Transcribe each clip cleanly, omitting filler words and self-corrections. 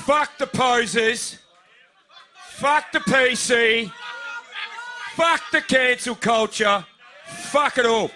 Fuck the posers. Fuck the PC. Fuck the cancel culture. Fuck it all.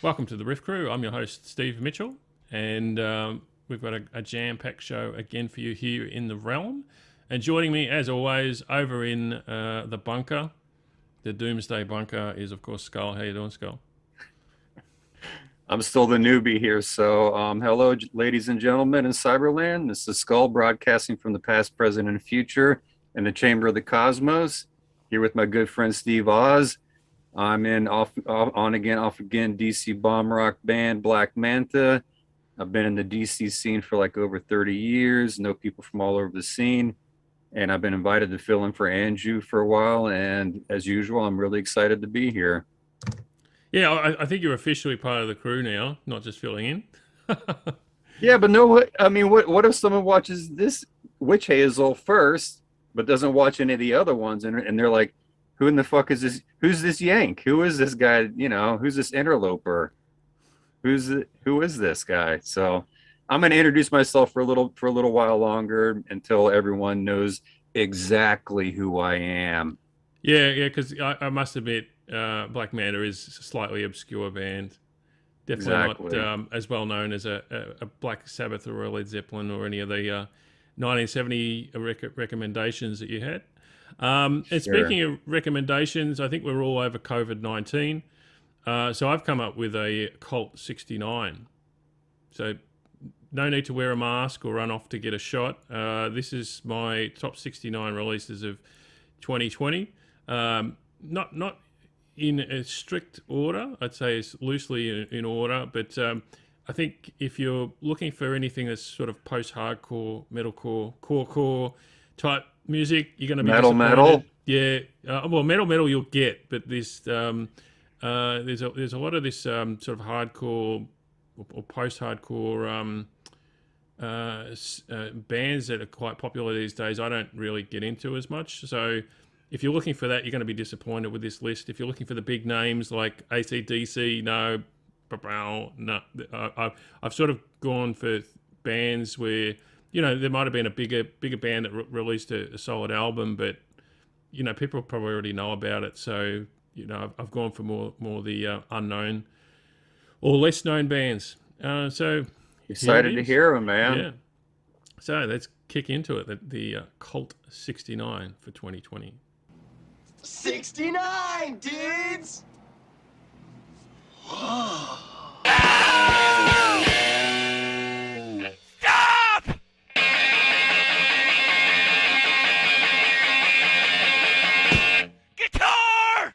Welcome to the Riff Crew. I'm your host, Steve Mitchell, and we've got a jam-packed show again for you here in the Realm. And joining me, as always, over in the bunker, the Doomsday Bunker, is, of course, Skull. How you doing, Skull? I'm still the newbie here, so hello, ladies and gentlemen in Cyberland. This is Skull broadcasting from the past, present, and future in the Chamber of the Cosmos, here with my good friend Steve Oz. I'm in on again, off again DC bomb rock band Black Manta. I've been in the DC scene for like over 30 years, know people from all over the scene, and I've been invited to fill in for Andrew for a while, and as usual, I'm really excited to be here. Yeah, I think you're officially part of the crew now, not just filling in. Yeah, but no, I mean, what if someone watches this Wytch Hazel first, but doesn't watch any of the other ones, and they're like, who in the fuck is this? Who's this Yank? Who is this guy? You know, who's this interloper? Who is this guy? So I'm going to introduce myself for a little while longer until everyone knows exactly who I am. Yeah, because I must admit, Black Manta is a slightly obscure band. Definitely not as well known as a Black Sabbath or a Led Zeppelin or any of the 1970 recommendations that you had. And speaking of recommendations, I think we're all over COVID-19. So I've come up with a Colt 69. So no need to wear a mask or run off to get a shot. This is my top 69 releases of 2020. Not in a strict order. I'd say it's loosely in order, but I think if you're looking for anything that's sort of post-hardcore, metalcore, core type music, you're going to be metal. Yeah, well, metal you'll get, but there's a lot of this sort of hardcore or post-hardcore bands that are quite popular these days. I don't really get into as much. So if you're looking for that, you're going to be disappointed with this list. If you're looking for the big names like AC/DC, no. I've sort of gone for bands where, you know, there might have been a bigger band that released a solid album, but, you know, people probably already know about it. So, you know, I've gone for more the unknown or less known bands. So excited to hear them, man. Yeah. So let's kick into it. The Colt 69 for 2020. 69, dudes! Stop! Guitar!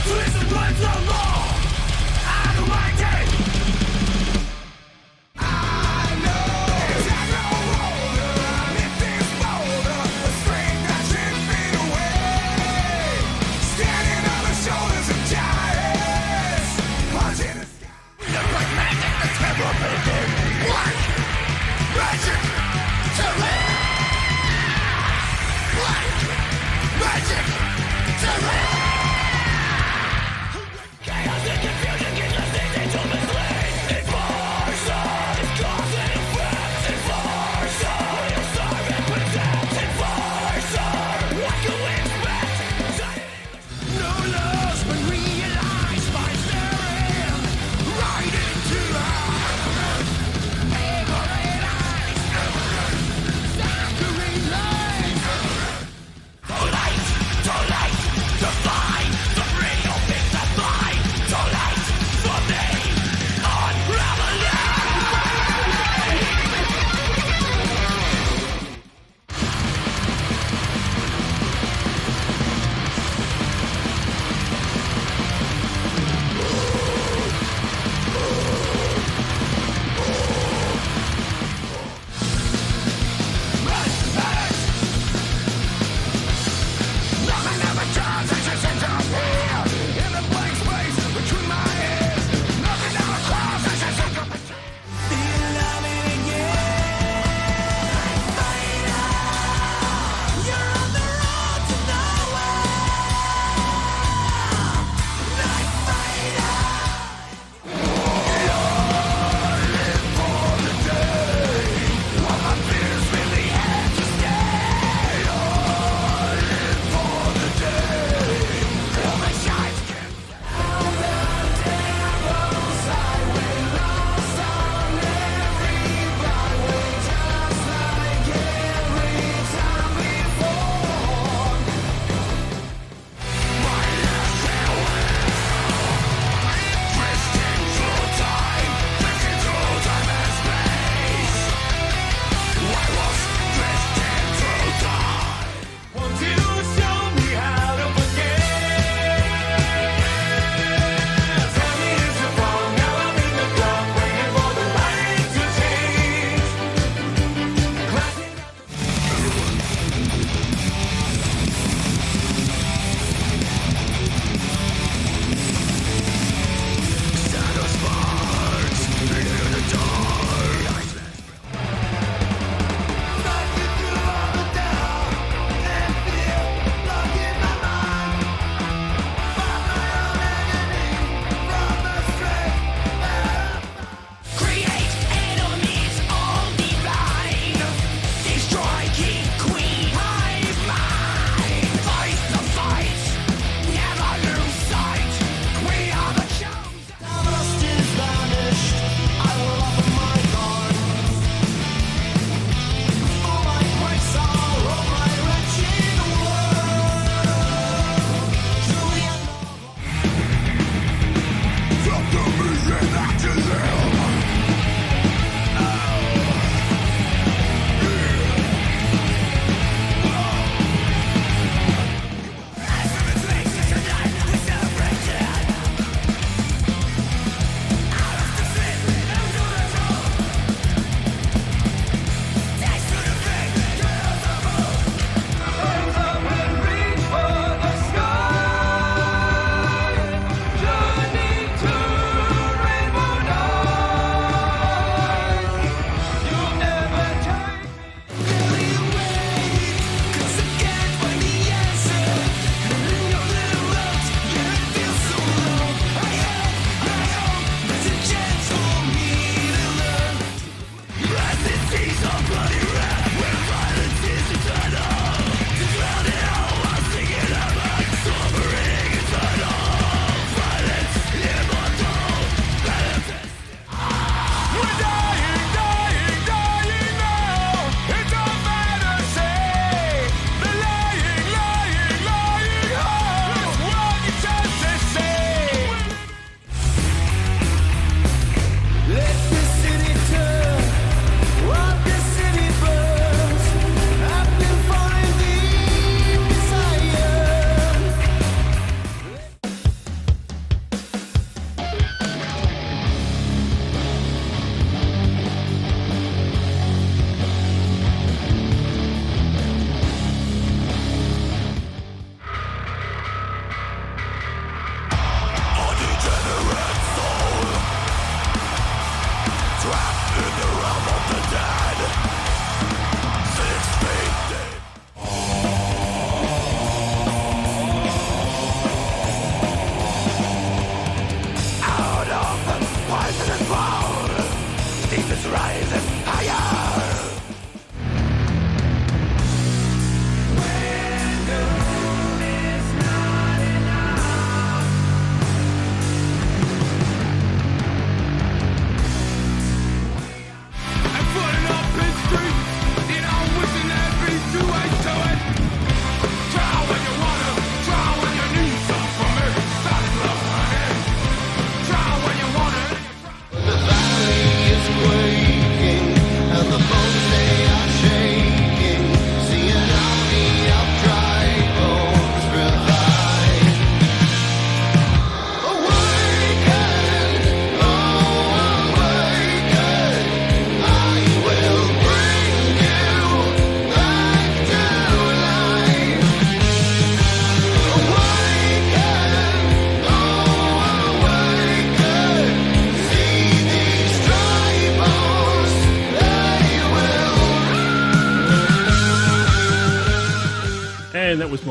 Too late, the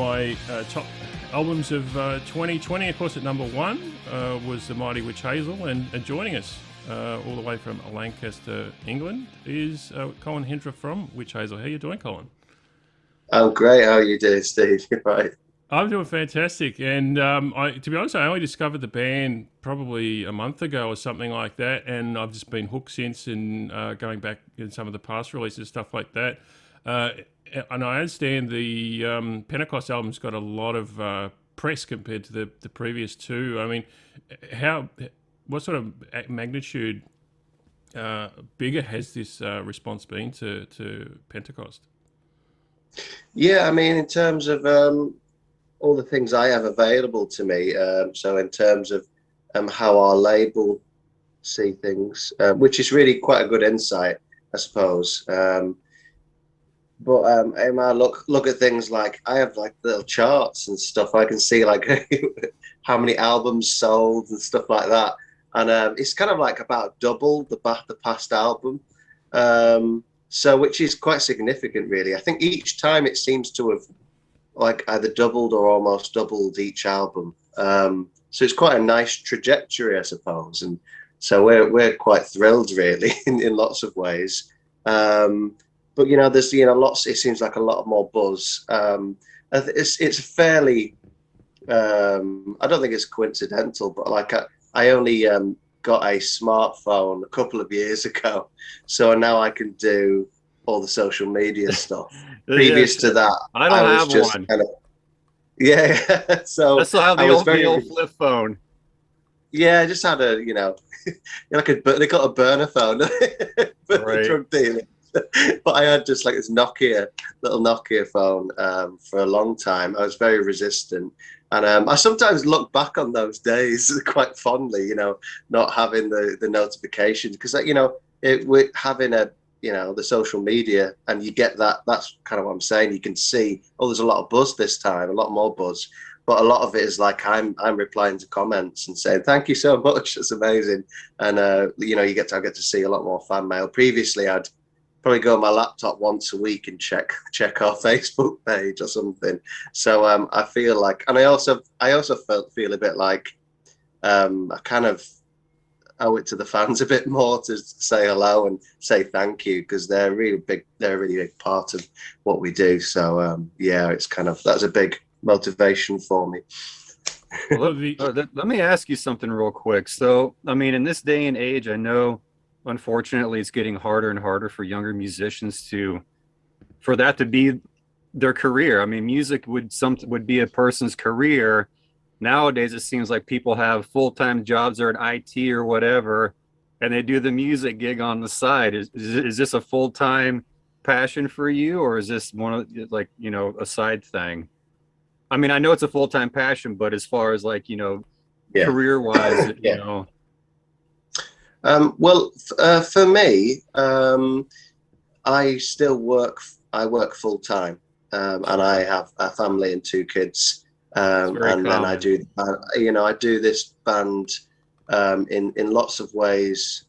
my top albums of 2020. Of course, at number 1 was the mighty Wytch Hazel, and joining us all the way from Lancaster, England, is Colin Hendra from Wytch Hazel. How are you doing, Colin? I'm great. How are you doing, Steve? Right. I'm doing fantastic, and to be honest, I only discovered the band probably a month ago or something like that, and I've just been hooked since, and going back in some of the past releases, stuff like that. And I understand the Pentecost album's got a lot of press compared to the previous two. I mean, what sort of magnitude bigger has this response been to Pentecost? Yeah, I mean, in terms of all the things I have available to me, so in terms of how our label see things, which is really quite a good insight, I suppose. But I look at things like, I have like little charts and stuff. I can see like how many albums sold and stuff like that. And it's kind of like about double the past album. So which is quite significant, really. I think each time it seems to have like either doubled or almost doubled each album. So it's quite a nice trajectory, I suppose. And so we're quite thrilled, really, in lots of ways. But there's lots. It seems like a lot more buzz. It's fairly. I don't think it's coincidental, but like I only got a smartphone a couple of years ago, so now I can do all the social media stuff. Previous to that, I don't have one. Yeah, so I still have the old flip phone. Yeah, I just had a they got a burner phone, Right. Drug dealing. But I had just like this little Nokia phone for a long time. I was very resistant, and I sometimes look back on those days quite fondly. Not having the notifications, because we're having the social media, and you get that. That's kind of what I'm saying. You can see, there's a lot of buzz this time, a lot more buzz. But a lot of it is like I'm replying to comments and saying thank you so much. It's amazing, and I get to see a lot more fan mail. Previously, I'd probably go on my laptop once a week and check our Facebook page or something. So I feel like, and I also feel a bit like I kind of owe it to the fans a bit more to say hello and say thank you, because they're a really big part of what we do. So it's that's a big motivation for me. Well, let me ask you something real quick. So, I mean, in this day and age, I know, unfortunately, it's getting harder and harder for younger musicians for that to be their career. I mean, music would be a person's career. Nowadays, it seems like people have full-time jobs or in IT or whatever, and they do the music gig on the side. Is this a full-time passion for you, or is this one of a side thing? I mean, I know it's a full-time passion, but as far as career-wise, Well, for me, I still work. I work full time, and I have a family and 2 kids. And then I do, I do this band in lots of ways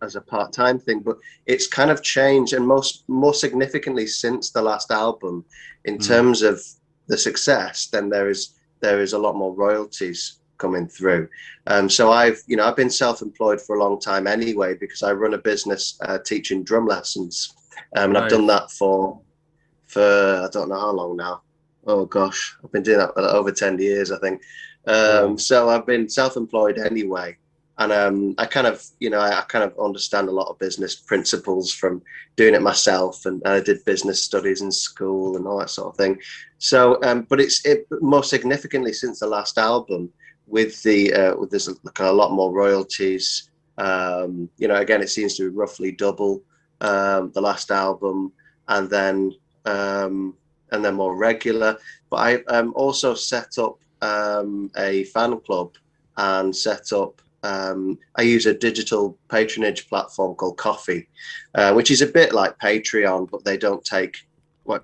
as a part-time thing. But it's kind of changed, and more significantly since the last album, in terms of the success. Then there is a lot more royalties coming through. So I've been self-employed for a long time anyway, because I run a business teaching drum lessons, and Nice. I've done that for I don't know how long now. Oh gosh, I've been doing that for over 10 years, I think. So I've been self-employed anyway, and I kind of understand a lot of business principles from doing it myself, and I did business studies in school and all that sort of thing. So, but it's more significantly since the last album, with there's a lot more royalties. Again, it seems to roughly double the last album, and then more regular. But I also set up a fan club, and set up. I use a digital patronage platform called Coffee, which is a bit like Patreon, but they don't take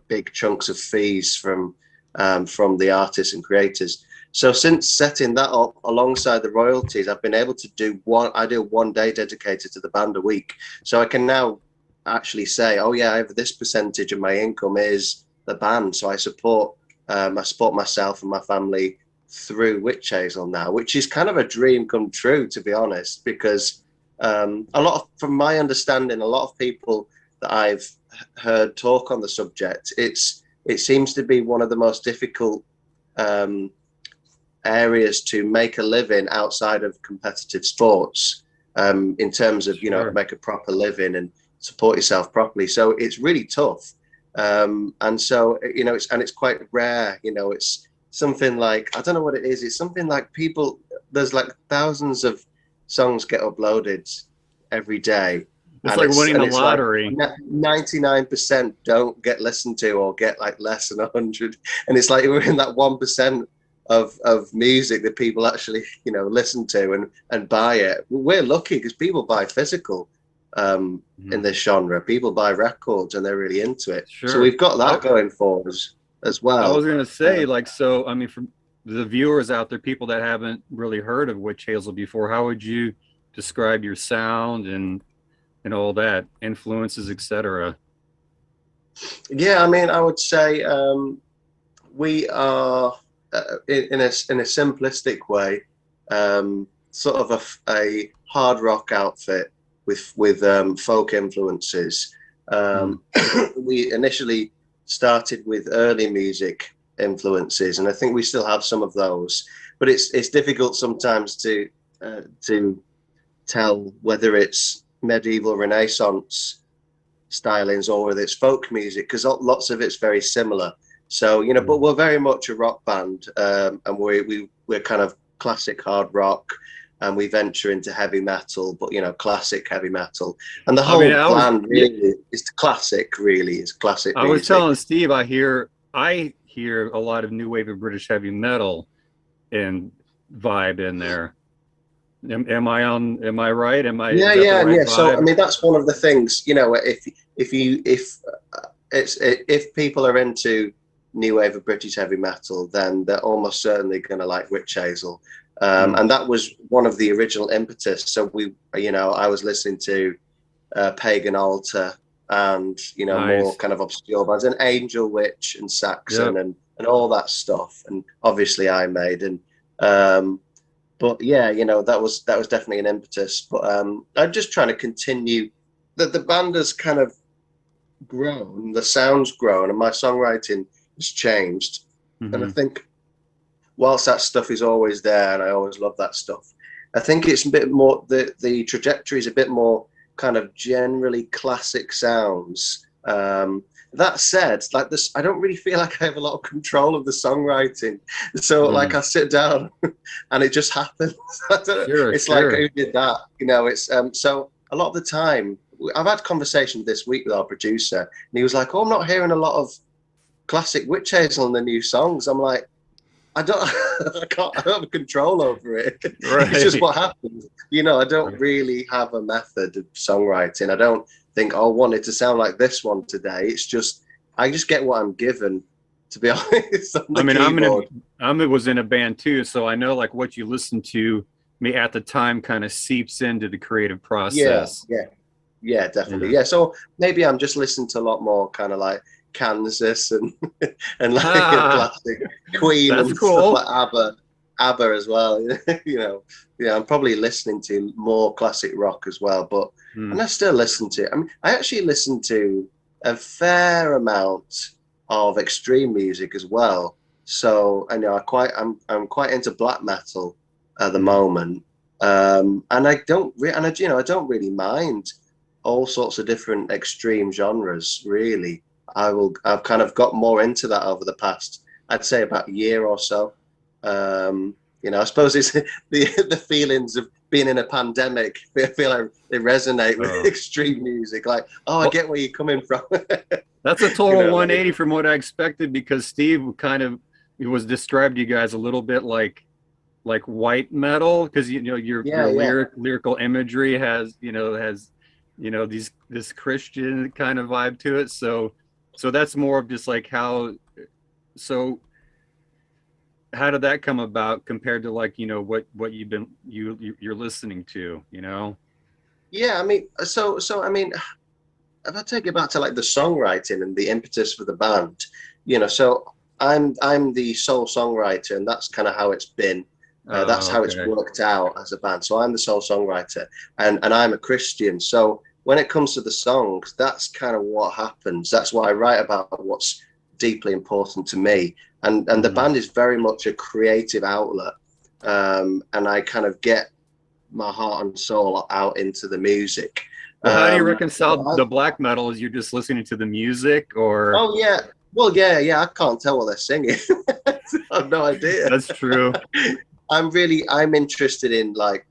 big chunks of fees from the artists and creators. So since setting that up alongside the royalties, I've been able to do one day dedicated to the band a week. So I can now actually say, oh yeah, I have this percentage of my income is the band. So I support I support myself and my family through Wytch Hazel now, which is kind of a dream come true, to be honest, because from my understanding, a lot of people that I've heard talk on the subject, it seems to be one of the most difficult areas to make a living outside of competitive sports, in terms of, make a proper living and support yourself properly. So it's really tough. And so, it's quite rare, it's something like, I don't know what it is. It's something like there's like thousands of songs get uploaded every day. It's like winning the lottery. Like 99% don't get listened to or get like less than 100. And it's like we're in that 1% of music that people actually, listen to and buy it. We're lucky because people buy physical in this genre. People buy records and they're really into it. Sure. So we've got that going for us as well. I was going to say, for the viewers out there, people that haven't really heard of Wytch Hazel before, how would you describe your sound and all that, influences, etc.? Yeah, I would say we are in a simplistic way, sort of a hard rock outfit with folk influences. We initially started with early music influences, and I think we still have some of those. But it's difficult sometimes to tell whether it's medieval Renaissance stylings or whether it's folk music, because lots of it's very similar. So but we're very much a rock band, and we're kind of classic hard rock, and we venture into heavy metal, but classic heavy metal. And the whole plan really is classic. Really, is classic. I was telling Steve, I hear a lot of new wave of British heavy metal and vibe in there. Am I right? Yeah. So that's one of the things. If people are into new wave of British heavy metal, then they're almost certainly going to like Wytch Hazel. And that was one of the original impetus. So I was listening to Pagan Altar and nice. More kind of obscure bands, and Angel Witch and Saxon and all that stuff, and obviously I made but yeah, that was definitely an impetus. But I'm just trying to continue that the band has kind of grown, the sound's grown, and my songwriting has changed. And I think whilst that stuff is always there, and I always love that stuff, I think it's a bit more, the trajectory is a bit more kind of generally classic sounds. That said, like this, I don't really feel like I have a lot of control of the songwriting. So like I sit down and it just happens. It's like, who did that? It's so a lot of the time, I've had conversations this week with our producer, and he was like, "Oh, I'm not hearing a lot of classic Wytch Hazel in the new songs." I'm like, I don't have control over it. Right. It's just what happens. I don't really have a method of songwriting. I don't think, I want it to sound like this one today. It's just, I just get what I'm given, to be honest. I was in a band too, so I know like what you listen to me at the time kind of seeps into the creative process. Yeah, definitely. Yeah, so maybe I'm just listening to a lot more kind of like Kansas and like classic Queen and stuff like ABBA as well. I'm probably listening to more classic rock as well, but and I still listen to. I actually listen to a fair amount of extreme music as well. So I know I'm quite into black metal at the moment, and I don't really mind all sorts of different extreme genres. Really, I've kind of got more into that over the past, I'd say, about a year or so. I suppose it's the feelings of being in a pandemic. I feel like they resonate with extreme music. Like, I get where you're coming from. That's a total 180 from what I expected, because Steve was described to you guys a little bit like white metal, because your lyrical imagery has this Christian kind of vibe to it. So that's more of just like how did that come about compared to like what you're listening to? Yeah, if I take it back to like the songwriting and the impetus for the band, so I'm the sole songwriter, and that's kind of how it's been. That's how it's worked out as a band. So I'm the sole songwriter, and I'm a Christian. So when it comes to the songs, that's kind of what happens. That's what I write about, what's deeply important to me. And the band is very much a creative outlet. And I kind of get my heart and soul out into the music. Well, how do you reconcile the black metal? Is you're just listening to the music, or? Oh yeah, well yeah. I can't tell what they're singing. I have no idea. That's true. I'm interested in like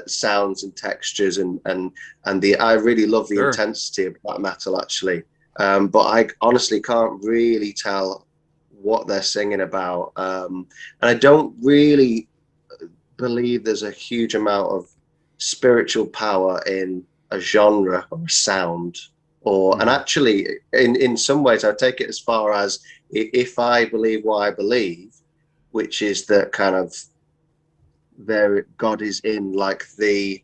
sounds and textures and I really love the intensity of black metal actually. But I honestly can't really tell what they're singing about. And I don't really believe there's a huge amount of spiritual power in a genre or a sound, or and actually in some ways I take it as far as, if I believe what I believe, which is that kind of God is in like the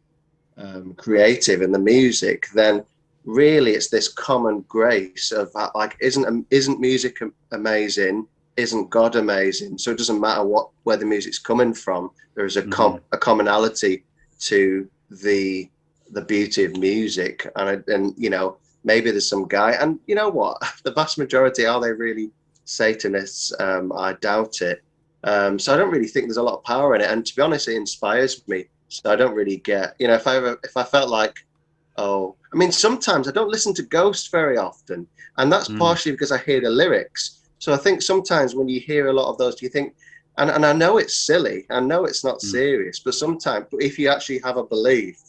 creative and the music, then really it's this common grace of like, isn't music amazing, isn't God amazing? So it doesn't matter where the music's coming from, there is a commonality to the beauty of music. And you know, maybe there's some guy, and you know what, the vast majority, are they really Satanists? I doubt it. So I don't really think there's a lot of power in it, and to be honest, it inspires me. So I don't really get, you know, if I felt like, I mean, sometimes I don't listen to Ghost very often, and that's partially because I hear the lyrics. So I think sometimes when you hear a lot of those, you think, and I know it's silly, I know it's not serious, but sometimes, if you actually have a belief,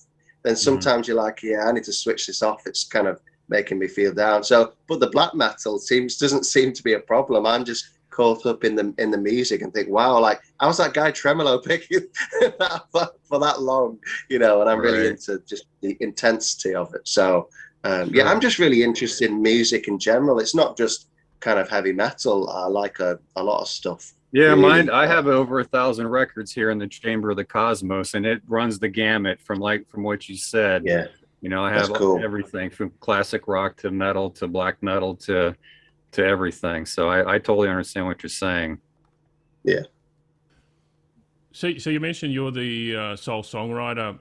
then sometimes you're like, yeah, I need to switch this off. It's kind of making me feel down. So, but the black metal doesn't seem to be a problem. I'm just caught up in the music and think, wow, like, how's that guy Tremolo picking that for that long, you know? And I'm really into just the intensity of it. So yeah, I'm just really interested in music in general. It's not just kind of heavy metal. I like a lot of stuff. Yeah, really. I have over 1,000 records here in the Chamber of the Cosmos, and it runs the gamut from what you said. Yeah, you know, I have everything from classic rock to metal to black metal to everything. So I totally understand what you're saying. Yeah. So you mentioned you're the sole songwriter.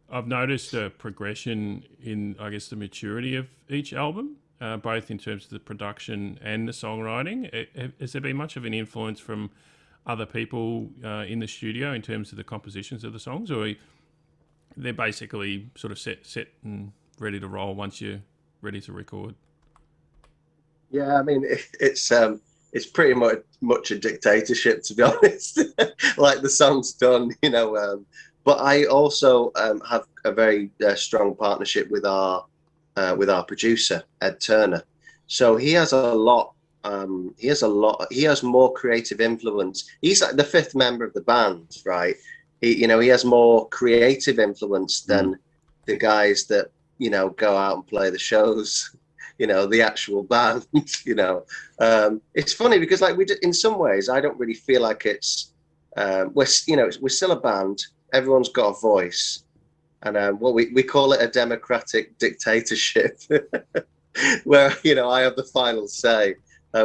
I've noticed a progression in, I guess, the maturity of each album, both in terms of the production and the songwriting. Has there been much of an influence from other people in the studio in terms of the compositions of the songs, or they're basically sort of set and ready to roll once you're ready to record? Yeah, I mean, it's pretty much a dictatorship, to be honest. Like, the song's done, you know. But I also have a very strong partnership with our producer, Ed Turner. So he has a lot. He has more creative influence. He's like the fifth member of the band, right? He has more creative influence than the guys that, you know, go out and play the shows. You know, the actual band. You know, it's funny because, like, in some ways, I don't really feel like it's we're still a band. Everyone's got a voice, and we call it a democratic dictatorship, where, you know, I have the final say.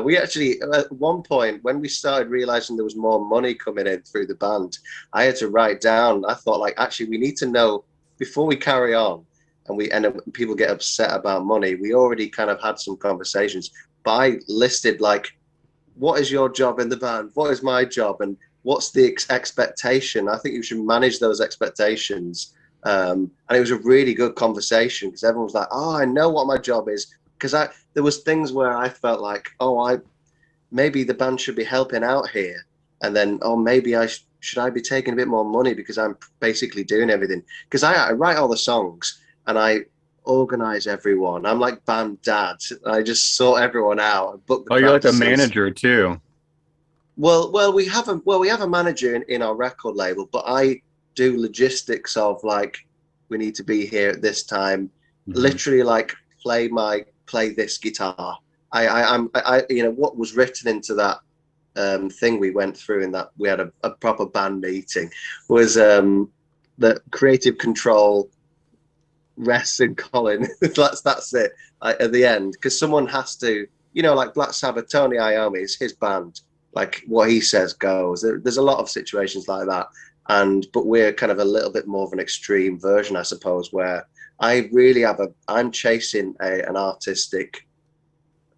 We actually, at one point, when we started realizing there was more money coming in through the band, I had to write down. I thought, like, actually, we need to know before we carry on. And we end up, people get upset about money. We already kind of had some conversations, but I listed, like, what is your job in the band? What is my job? And what's the expectation? I think you should manage those expectations. And it was a really good conversation because everyone was like, oh, I know what my job is. Because there was things where I felt like, maybe the band should be helping out here. And then, maybe should I be taking a bit more money because I'm basically doing everything. Because I write all the songs. And I organize everyone. I'm like band dad. I just sort everyone out. And book the you're like a practices. manager too. Well, we have a manager in our record label, but I do logistics of, like, we need to be here at this time. Literally, like, play this guitar. I you know, what was written into that thing we went through in that we had a proper band meeting was the creative control. Rest and Colin. That's it at the end, because someone has to you know, like Black Sabbath, Tony Iommi is his band. Like what he says goes. There's a lot of situations like that, but we're kind of a little bit more of an extreme version, I suppose, where I'm chasing an artistic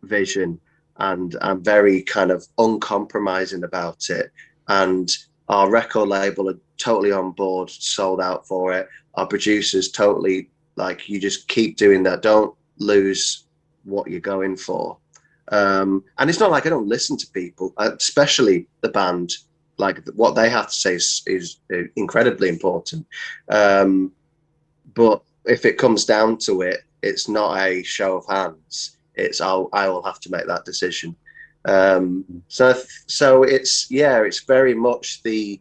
vision, and I'm very kind of uncompromising about it. And our record label are totally on board, sold out for it. Our producers totally like, you just keep doing that. Don't lose what you're going for. And it's not like I don't listen to people, especially the band. Like what they have to say is incredibly important. But if it comes down to it, it's not a show of hands. I will have to make that decision. So it's very much the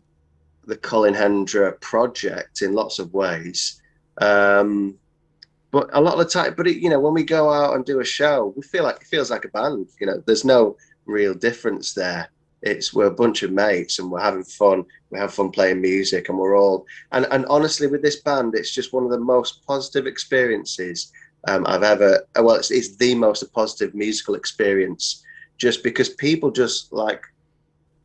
Colin Hendra project in lots of ways. But a lot of the time, when we go out and do a show, it feels like a band. You know, there's no real difference there. We're a bunch of mates and we're having fun. We have fun playing music, and we're all and honestly, with this band, it's just one of the most positive experiences I've ever. Well, it's the most positive musical experience, just because people just like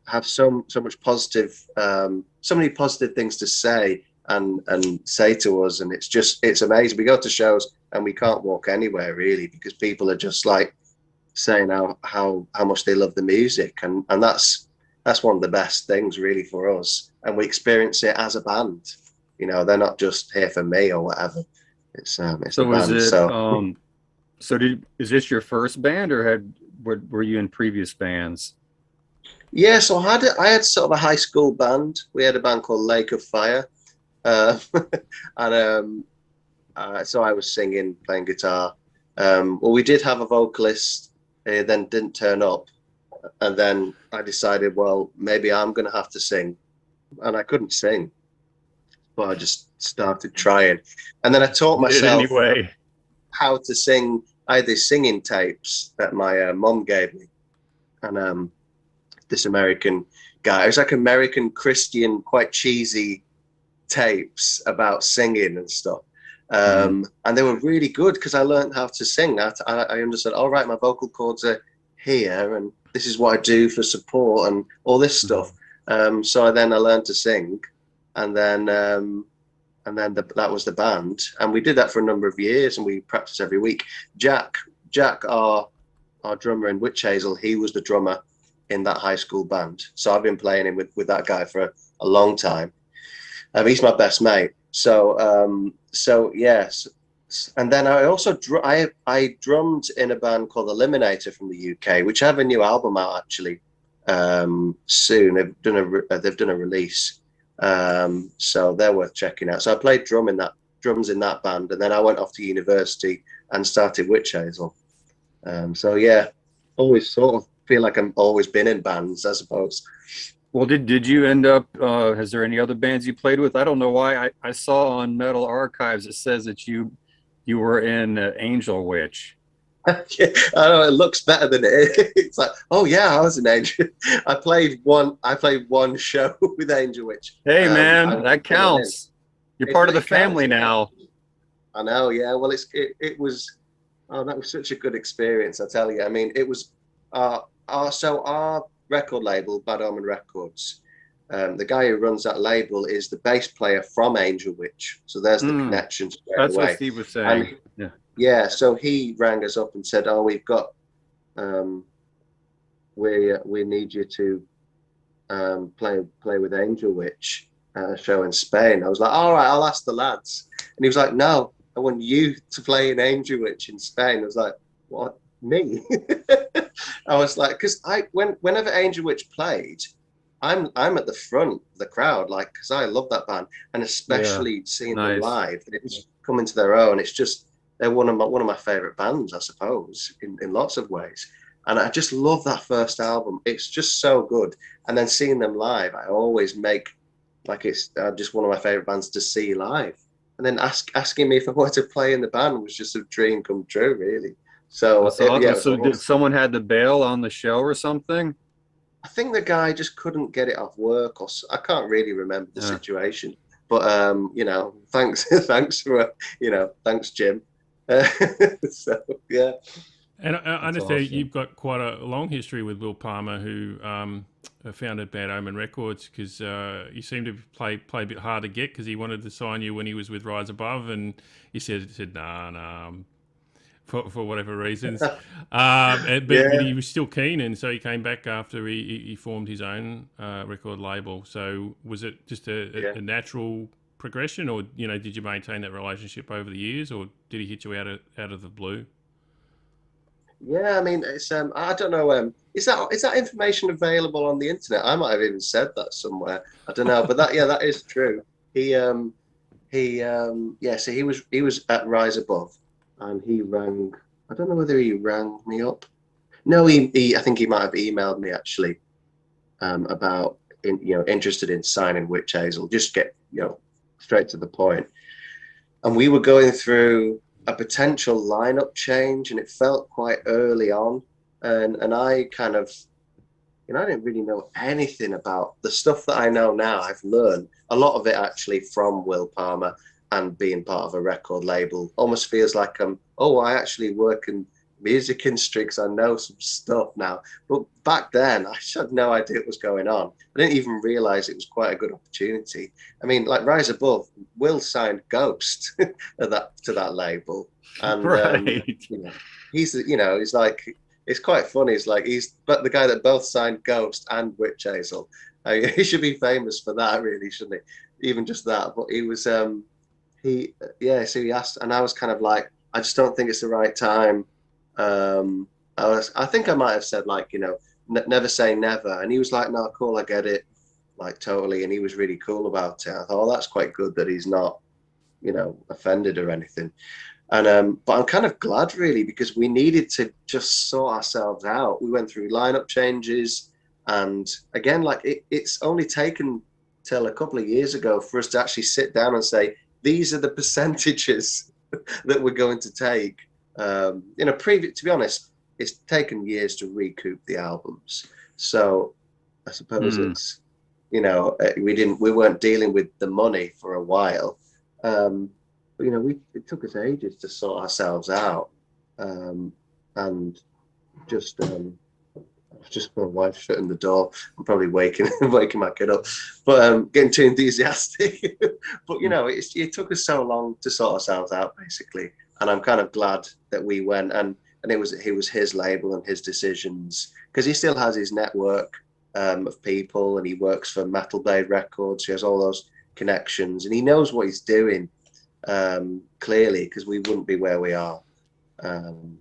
have so much positive, so many positive things to say and say to us, and it's amazing. We go to shows and we can't walk anywhere really, because people are just like saying how much they love the music, and that's one of the best things really for us, and we experience it as a band. You know, they're not just here for me or whatever. It's a band. Is this your first band, or were you in previous bands? Yeah, so I had sort of a high school band. We had a band called Lake of Fire. And so I was singing, playing guitar. Well, we did have a vocalist, then didn't turn up. And then I decided, well, maybe I'm going to have to sing. And I couldn't sing, but I just started trying. And then I taught myself anyway how to sing. I had these singing tapes that my mom gave me. And this American guy, it was like American Christian, quite cheesy tapes about singing and stuff. And they were really good because I learned how to sing. I understood, all right, my vocal cords are here and this is what I do for support and all this stuff. So I learned to sing, and then that was the band, and we did that for a number of years, and we practiced every week. Jack, our drummer in Wytch Hazel, he was the drummer in that high school band. So I've been playing with that guy for a long time. He's my best mate. So yes. And then I also I drummed in a band called Eliminator from the UK, which have a new album out actually soon. They've done a release, so they're worth checking out. So I played drums in that band, and then I went off to university and started Wytch Hazel. So yeah, always sort of feel like I'm always been in bands, I suppose. Well, did you end up, has there any other bands you played with? I don't know why I saw on Metal Archives, it says that you were in Angel Witch. Yeah, I know, it looks better than it is. It's like, oh yeah, I was an Angel. I played one show with Angel Witch. Hey man, that counts. You're part of the family now. I know, yeah. Well, it was, oh, that was such a good experience, I tell you. I mean, it was, so our record label, Bad Omen Records, the guy who runs that label is the bass player from Angel Witch. So there's the connection straight away. That's what Steve was saying. And, yeah, so he rang us up and said, oh, we've got, we need you to play with Angel Witch at a show in Spain. I was like, all right, I'll ask the lads. And he was like, no, I want you to play in Angel Witch in Spain. I was like, what? Me? I was like, because whenever Angel Witch played, I'm at the front of the crowd, like, because I love that band, and especially seeing them live. It's coming to their own. It's just, they're one of my favorite bands, I suppose, in lots of ways. And I just love that first album. It's just so good. And then seeing them live, I always make like it's just one of my favorite bands to see live. And then asking me if I wanted to play in the band was just a dream come true, really. So, did someone had to bail on the show or something? I think the guy just couldn't get it off work, or I can't really remember the situation. But thanks for thanks Jim. So yeah, And I That's understand awesome. you've got quite a long history with Will Palmer, who founded Bad Omen Records, because you seem to play a bit hard to get, because he wanted to sign you when he was with Rise Above, and you said nah, for whatever reasons. But Yeah, he was still keen, and so he came back after he formed his own record label. So was it just yeah. a natural progression, or did you maintain that relationship over the years, or did he hit you out of the blue? Yeah, I mean, it's I don't know. Is that information available on the internet? I might have even said that somewhere. I don't know, but that is true. He yeah. So he was at Rise Above, and he rang. I don't know whether he rang me up. No, I think he might have emailed me actually, about interested in signing Wytch Hazel. Just get straight to the point. And we were going through a potential lineup change, and it felt quite early on. And I kind of, I didn't really know anything about the stuff that I know now. I've learned a lot of it actually from Will Palmer and being part of a record label. Almost feels like I actually work in music industry because I know some stuff now. But back then, I just had no idea what was going on. I didn't even realize it was quite a good opportunity. I mean, like Rise Above, Will signed Ghost to that label, and Right. he's like, it's quite funny. It's like but the guy that both signed Ghost and Wytch Hazel. I mean, he should be famous for that, really, shouldn't he? Even just that. But he was so he asked, and I was kind of like, I just don't think it's the right time. I think I might have said like, never say never, and he was like, no, cool, I get it, like totally, and he was really cool about it. I thought, oh, that's quite good that he's not, offended or anything. And but I'm kind of glad really because we needed to just sort ourselves out. We went through lineup changes, and again, like it's only taken till a couple of years ago for us to actually sit down and say these are the percentages that we're going to take. To be honest, it's taken years to recoup the albums. So I suppose Hmm. it's we weren't dealing with the money for a while. But it took us ages to sort ourselves out, and just just my wife shutting the door. I'm probably waking my kid up, but getting too enthusiastic. But it took us so long to sort ourselves out, basically. And I'm kind of glad that we went, and it was his label and his decisions because he still has his network of people, and he works for Metal Blade Records. He has all those connections, and he knows what he's doing clearly because we wouldn't be where we are um,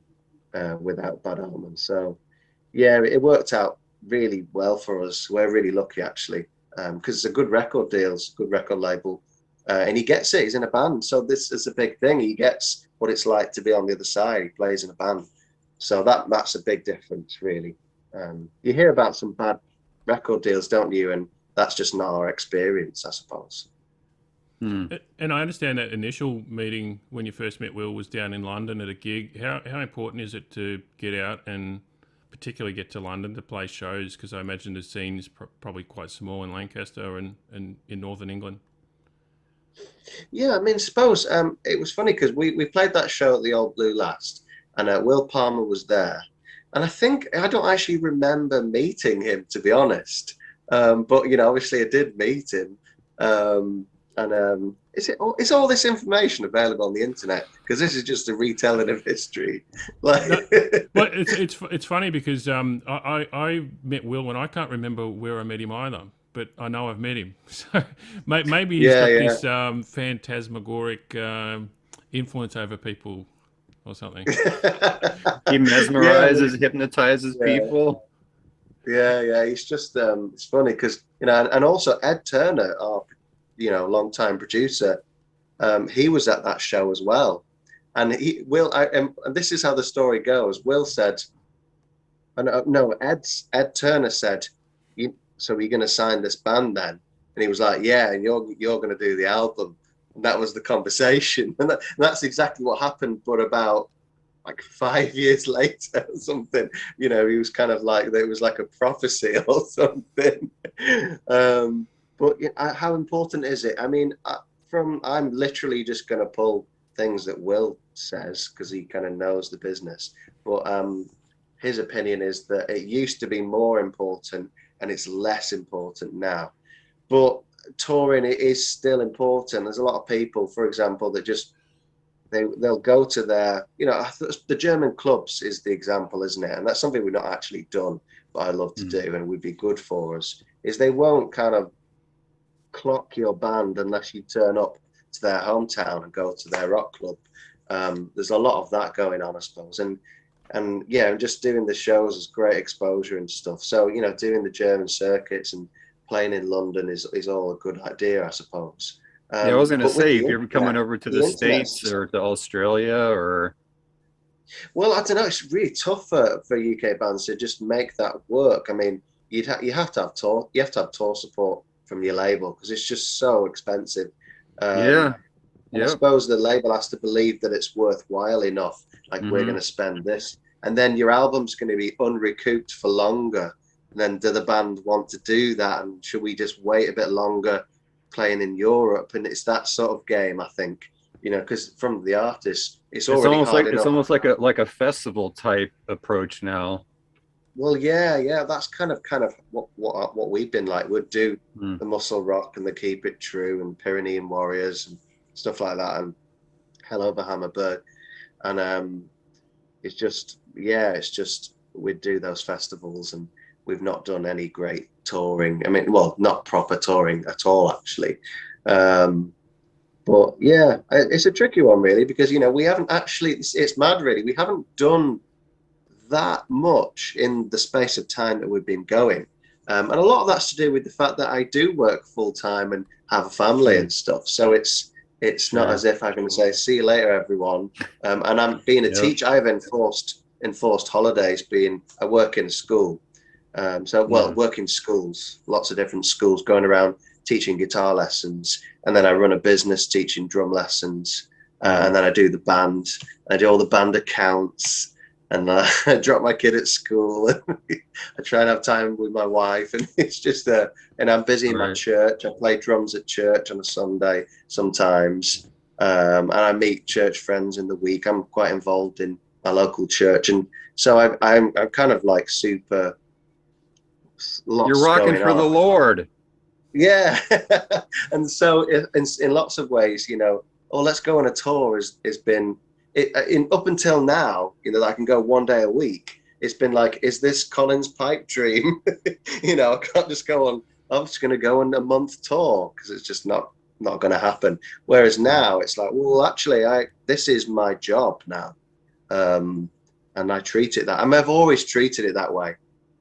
without Bad Omen. So yeah, it worked out really well for us. We're really lucky actually because it's a good record deal, it's a good record label, and he gets it. He's in a band, so this is a big thing. He gets what it's like to be on the other side. He plays in a band, so that's a big difference, really. You hear about some bad record deals, don't you? And that's just not our experience, I suppose. Hmm. And I understand that initial meeting when you first met Will was down in London at a gig. How important is it to get out and particularly get to London to play shows? Because I imagine the scene is probably quite small in Lancaster and in northern England. Yeah, I mean, suppose it was funny because we played that show at the Old Blue last, and Will Palmer was there, and I think I don't actually remember meeting him to be honest, but obviously I did meet him, and is all this information available on the internet? Because this is just a retelling of history, like. No, but it's funny because I met Will and I can't remember where I met him either, but I know I've met him. So maybe he's Yeah, got yeah. this phantasmagoric influence over people or something. He Yeah, mesmerizes, hypnotizes yeah. people. Yeah. He's just it's funny because and also Ed Turner, our longtime producer, he was at that show as well, and and this is how the story goes. Will said, no, Ed Turner said, so we're going to sign this band then, and he was like, yeah, and you're going to do the album, and that was the conversation, and that's exactly what happened. But about like 5 years later or something, he was kind of like, it was like a prophecy or something. But how important is it? I mean, I'm literally just going to pull things that Will says because he kind of knows the business. but his opinion is that it used to be more important and it's less important now. But touring is still important. There's a lot of people, for example, that just they'll go to their, the German clubs is the example, isn't it? And that's something we've not actually done, but I love to do and would be good for us, is they won't kind of clock your band unless you turn up to their hometown and go to their rock club. There's a lot of that going on, I suppose. And yeah, just doing the shows is great exposure and stuff. So, doing the German circuits and playing in London is all a good idea, I suppose. Yeah, I was going to say, if you're internet, coming over to the States or to Australia or... Well, I don't know. It's really tough for UK bands to just make that work. I mean, you have to have tour support from your label because it's just so expensive. Yeah. I suppose the label has to believe that it's worthwhile enough. Like we're going to spend this, and then your album's going to be unrecouped for longer. And then do the band want to do that? And should we just wait a bit longer playing in Europe? And it's that sort of game, I think, because from the artist, it's already almost hard like enough. it's almost like a festival type approach now. Well, yeah, that's kind of what we've been like. We'd do the Muscle Rock and the Keep It True and Pyrenean Warriors and stuff like that, and Hello Hammerberg, and it's just we'd do those festivals, and we've not done any great touring. I mean, well, not proper touring at all, actually. But yeah, it's a tricky one, really, because we haven't actually. It's mad, really. We haven't done that much in the space of time that we've been going, and a lot of that's to do with the fact that I do work full time and have a family and stuff. So it's not as if I'm going to say see you later, everyone. And I'm being a teacher. I have enforced holidays. I work in a school, work in schools, lots of different schools, going around teaching guitar lessons, and then I run a business teaching drum lessons, and then I do the band. I do all the band accounts. And I drop my kid at school. I try and have time with my wife, and it's just and I'm busy in my church. I play drums at church on a Sunday sometimes, and I meet church friends in the week. I'm quite involved in my local church, and so I'm kind of like super. You're rocking for the Lord. Yeah, and so in lots of ways, let's go on a tour has been. Up until now, I can go one day a week. It's been like, is this Colin's pipe dream? I can't just go on. I'm just going to go on a month tour because it's just not going to happen. Whereas now it's like, well, actually, this is my job now, and I treat it that. I mean, I've always treated it that way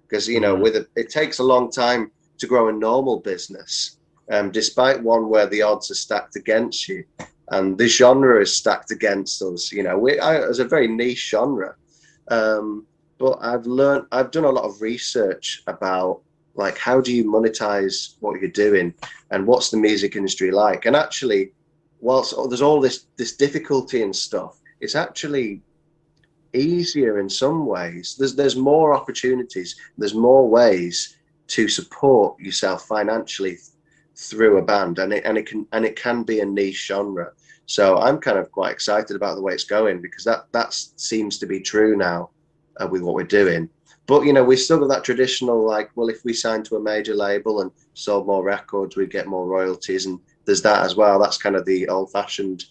because it takes a long time to grow a normal business, despite one where the odds are stacked against you. And the genre is stacked against us. It's a very niche genre. But I've done a lot of research about like how do you monetize what you're doing and what's the music industry like. And actually, whilst there's all this difficulty and stuff, it's actually easier in some ways. There's more opportunities. There's more ways to support yourself financially through a band, and it can be a niche genre. So I'm kind of quite excited about the way it's going because that seems to be true now with what we're doing. But we still got that traditional like, well, if we signed to a major label and sold more records, we'd get more royalties, and there's that as well. That's kind of the old-fashioned,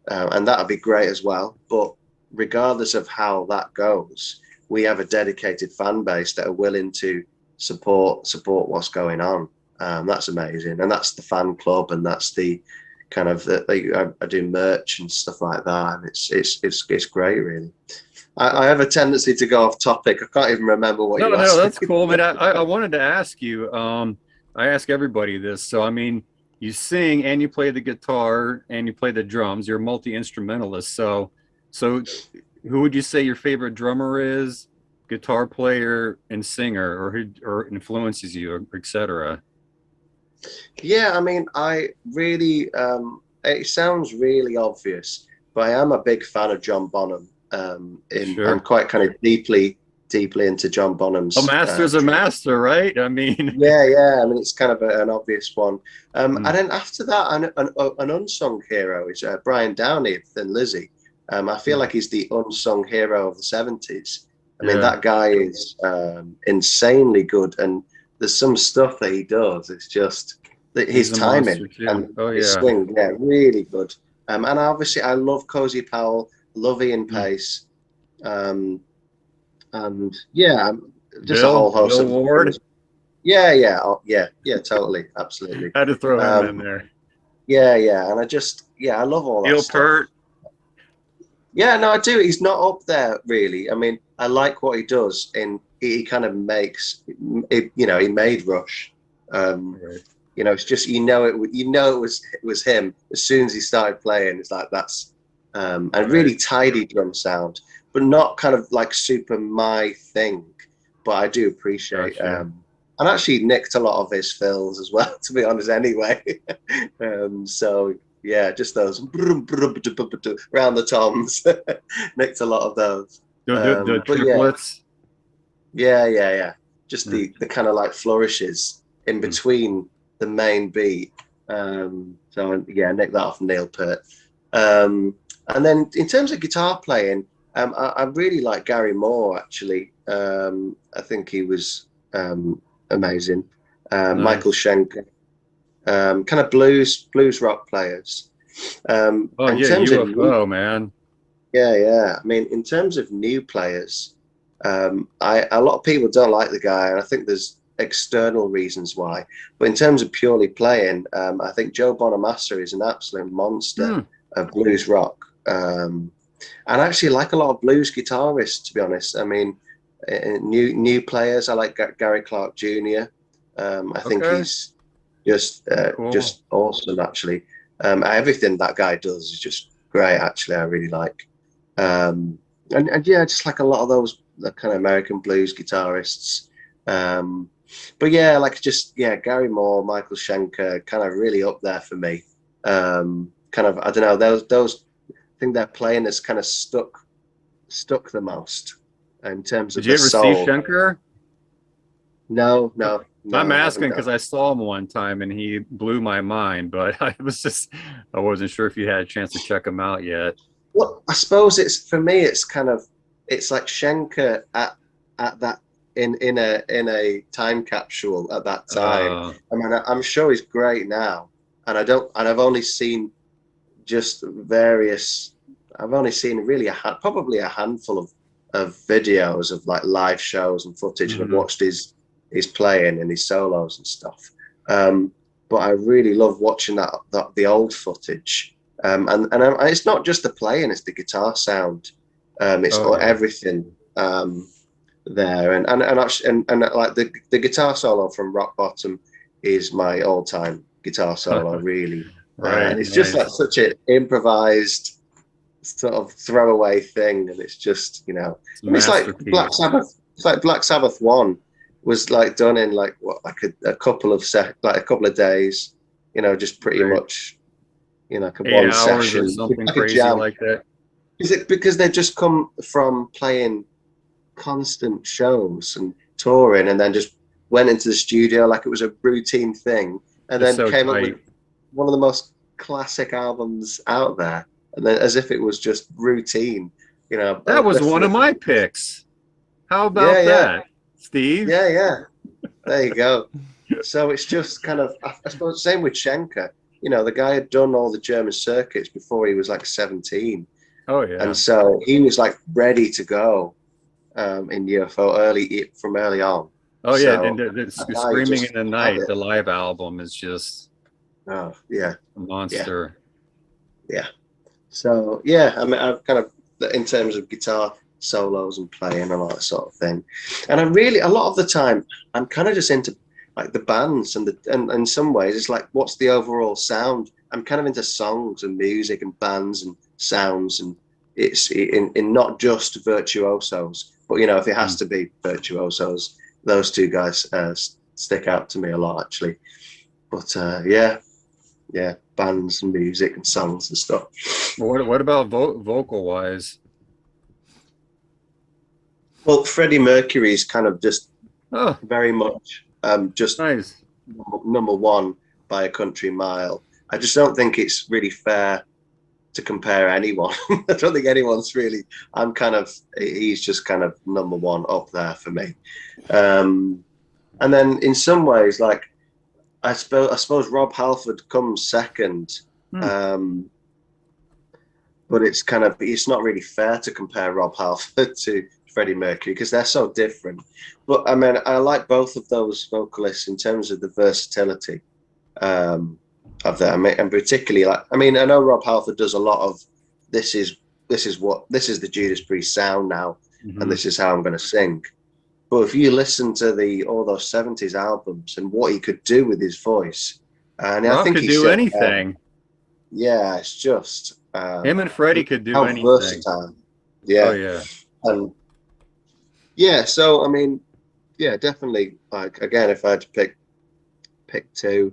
and that'd be great as well. But regardless of how that goes, we have a dedicated fan base that are willing to support what's going on. That's amazing, and that's the fan club, and that's the kind of I do merch and stuff like that, and it's great, really. I have a tendency to go off topic. I can't even remember what you asked. No, that's cool. But I wanted to ask you. I ask everybody this. So I mean, you sing and you play the guitar and you play the drums. You're a multi-instrumentalist. So who would you say your favorite drummer is, guitar player and singer, or who influences you, etc.? Yeah, I mean, I really, it sounds really obvious, but I am a big fan of John Bonham. I'm quite kind of deeply into John Bonham's. A master's a master, right? I mean, yeah. I mean, it's kind of an obvious one. And then after that, an unsung hero is Brian Downey of Thin Lizzy. I feel like he's the unsung hero of the 70s. I mean, that guy is insanely good, and there's some stuff that he does. It's just his timing and his swing, really good. And obviously, I love Cozy Powell, love Ian Pace, and just a whole host of Ward. Yeah, totally, absolutely. I had to throw him in there. Yeah, and I love all that stuff. Pert. Yeah, no, I do. He's not up there really. I mean, I like what he does, and he kind of makes it. You know, he made Rush. You know, it's just it was him as soon as he started playing. It's like that's a really tidy drum sound, but not kind of like super my thing. But I do appreciate. And actually nicked a lot of his fills as well, to be honest. Anyway, so. Yeah, just those around the toms. Nicked a lot of those. The triplets. Yeah. Just the kind of like flourishes in between the main beat. So yeah, nicked that off Neil Peart. And then in terms of guitar playing, I really like Gary Moore actually. I think he was amazing. Nice. Michael Schenker. Kind of blues rock players. UFO, man. Yeah. I mean, in terms of new players, a lot of people don't like the guy, and I think there's external reasons why. But in terms of purely playing, I think Joe Bonamassa is an absolute monster of blues rock. And I actually like a lot of blues guitarists, to be honest. I mean, new players, I like Gary Clark Jr. I think he's just awesome, actually. Everything that guy does is just great, actually. I really like. And yeah, just like a lot of those kind of American blues guitarists. But yeah, Gary Moore, Michael Schenker, kind of really up there for me. Kind of, I don't know, those I think their playing has kind of stuck the most in terms of the soul. Did you ever see Schenker? No, I'm asking because I saw him one time and he blew my mind, but I wasn't sure if you had a chance to check him out yet. Well, I suppose it's like Schenker at that in a time capsule at that time. I mean, I'm sure he's great now, and I've only seen really probably a handful of videos of like live shows and footage, and I've watched his playing and his solos and stuff. But I really love watching the old footage. And it's not just the playing; it's the guitar sound. It's everything there. And like the guitar solo from Rock Bottom is my all-time guitar solo, really. And it's just like such an improvised sort of throwaway thing, and it's just it's like Black Sabbath. It's like Black Sabbath 1 was like done in like a couple of days, just pretty much, like a 1 session, or something crazy like that. Is it because they just come from playing constant shows and touring, and then just went into the studio like it was a routine thing, and then came up with one of the most classic albums out there, and then as if it was just routine, That was one of my picks. How about that? Steve? Yeah. There you go. So it's just kind of, I suppose, same with Schenker. The guy had done all the German circuits before he was like 17. Oh, yeah. And so he was like ready to go in UFO from early on. Oh, yeah. And the Screaming in the Night, the live album is just a monster. Yeah. So, yeah, I mean, I've kind of, in terms of guitar solos and playing and all that sort of thing, and a lot of the time I'm kind of just into like the bands and in some ways it's like, what's the overall sound? I'm kind of into songs and music and bands and sounds, and it's in not just virtuosos, but if it has to be virtuosos, those two guys stick out to me a lot, actually. But bands and music and songs and stuff. What about vocal wise? Well, Freddie Mercury is kind of just very much just nice. number one by a country mile. I just don't think it's really fair to compare anyone. I don't think anyone's really. He's just kind of number one up there for me. And then in some ways, like I suppose Rob Halford comes second. But it's not really fair to compare Rob Halford to Freddie Mercury because they're so different. But I mean, I like both of those vocalists in terms of the versatility of them, and particularly I know Rob Halford does a lot of this is the Judas Priest sound now, and this is how I'm going to sing. But if you listen to all those 70s albums and what he could do with his voice, and Rob I think could he do said, anything. Yeah, it's just Him and Freddie could do how anything. versatile. Yeah. Oh yeah. And yeah, so I mean, yeah, definitely. Like again, if I had to pick two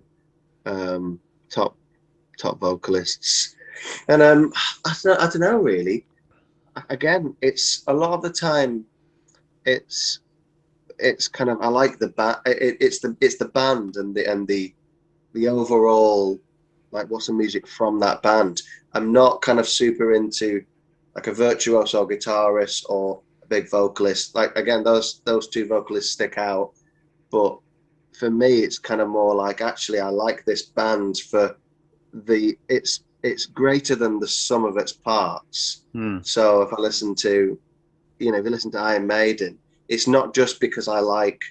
top vocalists, and I don't know really. Again, it's a lot of the time. It's kind of I like the band. It's the band and the overall, like what's the music from that band. I'm not kind of super into like a virtuoso guitarist or a big vocalist. Like again, those two vocalists stick out, but for me, it's kind of more like actually I like this band for it's greater than the sum of its parts. So if I listen to, if you listen to Iron Maiden, it's not just because I like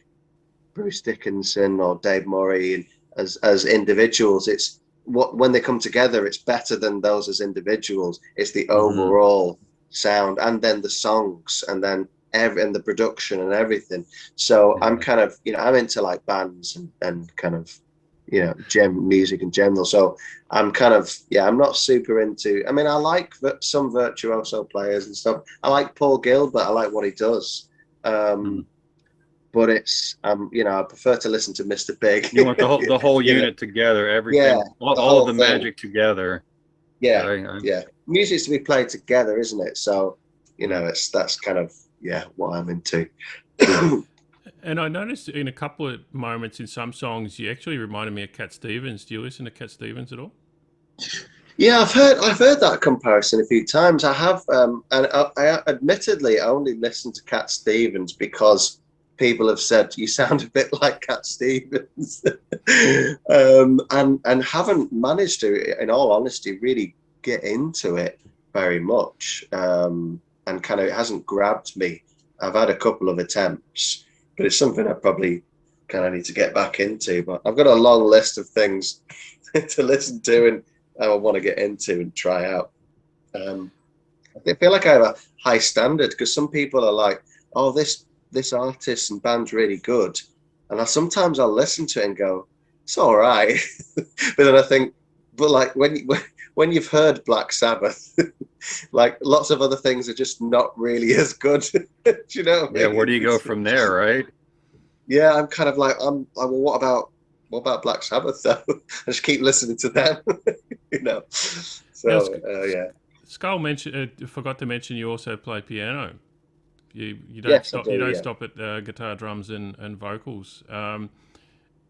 Bruce Dickinson or Dave Murray as individuals. It's when they come together, it's better than those as individuals. It's the overall sound, and then the songs, and then and the production and everything. So I'm kind of, I'm into like bands and kind of, music in general. So I'm kind of, I'm not super into. I mean, I like some virtuoso players and stuff. I like Paul Gilbert. I like what he does. But it's I prefer to listen to Mr. Big. You want the whole unit together, everything, yeah, all the magic together. Yeah. Music's to be played together, isn't it? So that's kind of what I'm into. And I noticed in a couple of moments in some songs, you actually reminded me of Cat Stevens. Do you listen to Cat Stevens at all? Yeah, I've heard that comparison a few times. I have, and I admittedly only listened to Cat Stevens because people have said you sound a bit like Cat Stevens, and haven't managed to, in all honesty, really get into it very much, and kind of it hasn't grabbed me. I've had a couple of attempts, but it's something I probably kind of need to get back into. But I've got a long list of things to listen to and I want to get into and try out. I feel like I have a high standard because some people are like, oh, this artist and band's really good. And sometimes I'll listen to it and go, it's all right. But then I think, but like when you've heard Black Sabbath, like lots of other things are just not really as good. Do you know what I mean? Where do you go from there, right? Yeah, I'm kind of like, well, what about Black Sabbath though? I just keep listening to them, So yeah. Skull forgot to mention you also play piano. You don't Yes, stop. I do, You don't yeah. stop at guitar, drums, and vocals. No,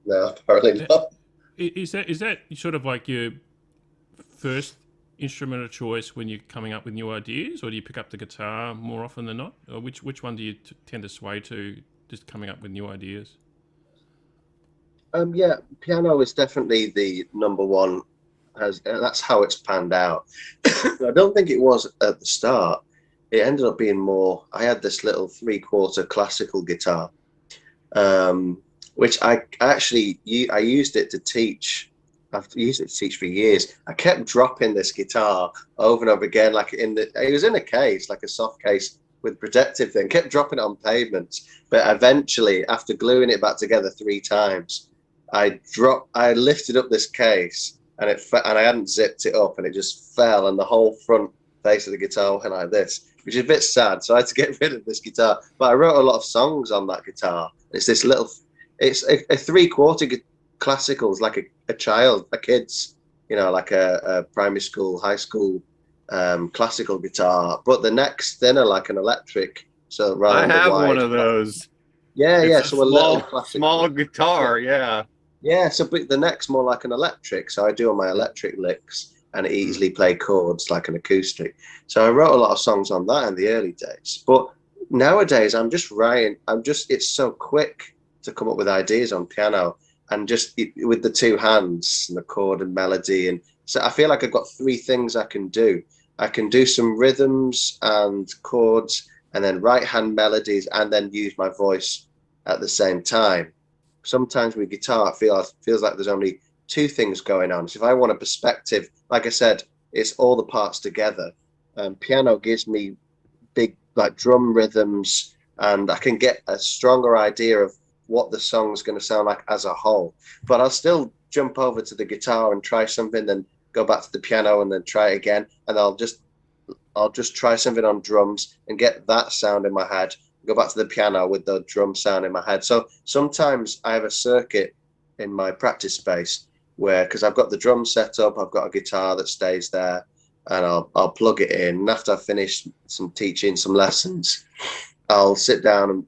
apparently not. Is that sort of like your first instrument of choice when you're coming up with new ideas, or do you pick up the guitar more often than not? Or which one do you tend to sway to, just coming up with new ideas? Yeah, piano is definitely the number one. That's how it's panned out. I don't think it was at the start. It ended up being more. I had this little 3/4 classical guitar, which I used it to teach. I've used it to teach for years. I kept dropping this guitar over and over again, like it was in a case, like a soft case with protective thing. Kept dropping it on pavements, but eventually, after gluing it back together 3 times, I lifted up this case and I hadn't zipped it up and it just fell, and the whole front face of the guitar went like this, which is a bit sad. So I had to get rid of this guitar. But I wrote a lot of songs on that guitar. It's this little, it's a 3/4 classical. It's like a kid's, like a primary school, high school classical guitar. But the neck's thinner, like an electric. So rather than I have wide, one of those. Yeah. It's So a little classical. small guitar, yeah. Yeah, so but the neck's more like an electric, so I do all my electric licks. and easily play chords like an acoustic. So I wrote a lot of songs on that in the early days. But nowadays I'm just writing. It's so quick to come up with ideas on piano, and just with the two hands and the chord and melody. And so I feel like I've got three things I can do. I can do some rhythms and chords, and then right hand melodies, and then use my voice at the same time. Sometimes with guitar, it feels like there's only two things going on. So if I want a perspective, like I said, it's all the parts together. Piano gives me big like drum rhythms, and I can get a stronger idea of what the song's going to sound like as a whole. But I'll still jump over to the guitar and try something, then go back to the piano and then try it again, and I'll just try something on drums and get that sound in my head, go back to the piano with the drum sound in my head. So sometimes I have a circuit in my practice space where, because I've got the drum set up, I've got a guitar that stays there, and I'll plug it in. And after I've finished some teaching, some lessons, I'll sit down and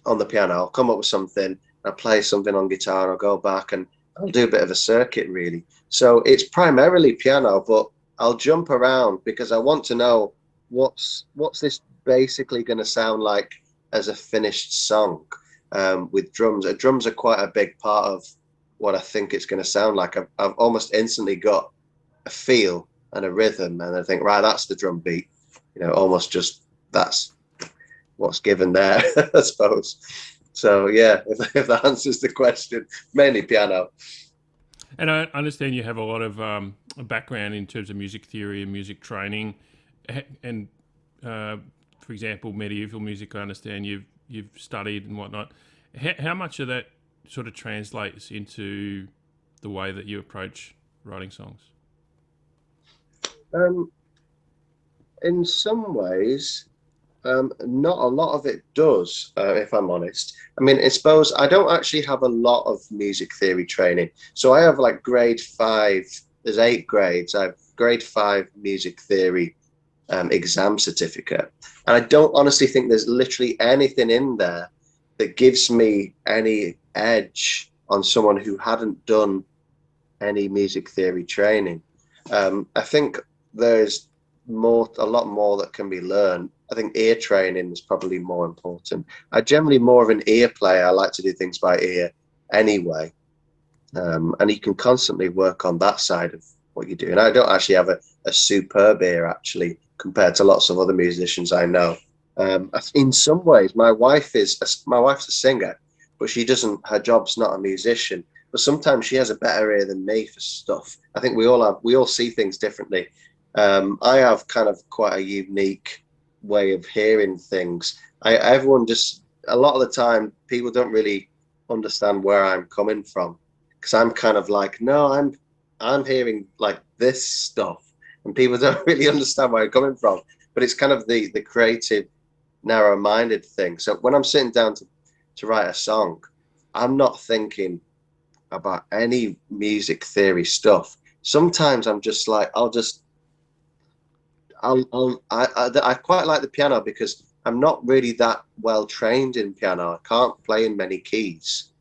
on the piano, I'll come up with something, I'll play something on guitar, and I'll go back and I'll do a bit of a circuit, really. So it's primarily piano, but I'll jump around because I want to know what's this basically going to sound like as a finished song with drums. Drums are quite a big part of what I think it's going to sound like. I've almost instantly got a feel and a rhythm, and I think, right, that's the drum beat. Almost just that's what's given there, I suppose. So yeah, if that answers the question, mainly piano. And I understand you have a lot of background in terms of music theory and music training, and for example, medieval music. I understand you've studied and whatnot. How much of that sort of translates into the way that you approach writing songs? In some ways, not a lot of it does, if I'm honest. I mean, I suppose I don't actually have a lot of music theory training. So I have like grade 5, there's 8 grades. I have grade 5 music theory exam certificate. And I don't honestly think there's literally anything in there that gives me any edge on someone who hadn't done any music theory training. I think there's a lot more that can be learned. I think ear training is probably more important. I'm generally more of an ear player. I like to do things by ear anyway. And you can constantly work on that side of what you do. And I don't actually have a superb ear, actually, compared to lots of other musicians I know. In some ways, my wife's a singer, but her job's not a musician. But sometimes she has a better ear than me for stuff. I think we all see things differently. I have kind of quite a unique way of hearing things. A lot of the time people don't really understand where I'm coming from, because I'm kind of like, no, I'm hearing like this stuff, and people don't really understand where I'm coming from. But it's kind of the creative, narrow-minded thing. So when I'm sitting down to write a song, I'm not thinking about any music theory stuff. Sometimes I'm just like, I quite like the piano because I'm not really that well trained in piano. I can't play in many keys.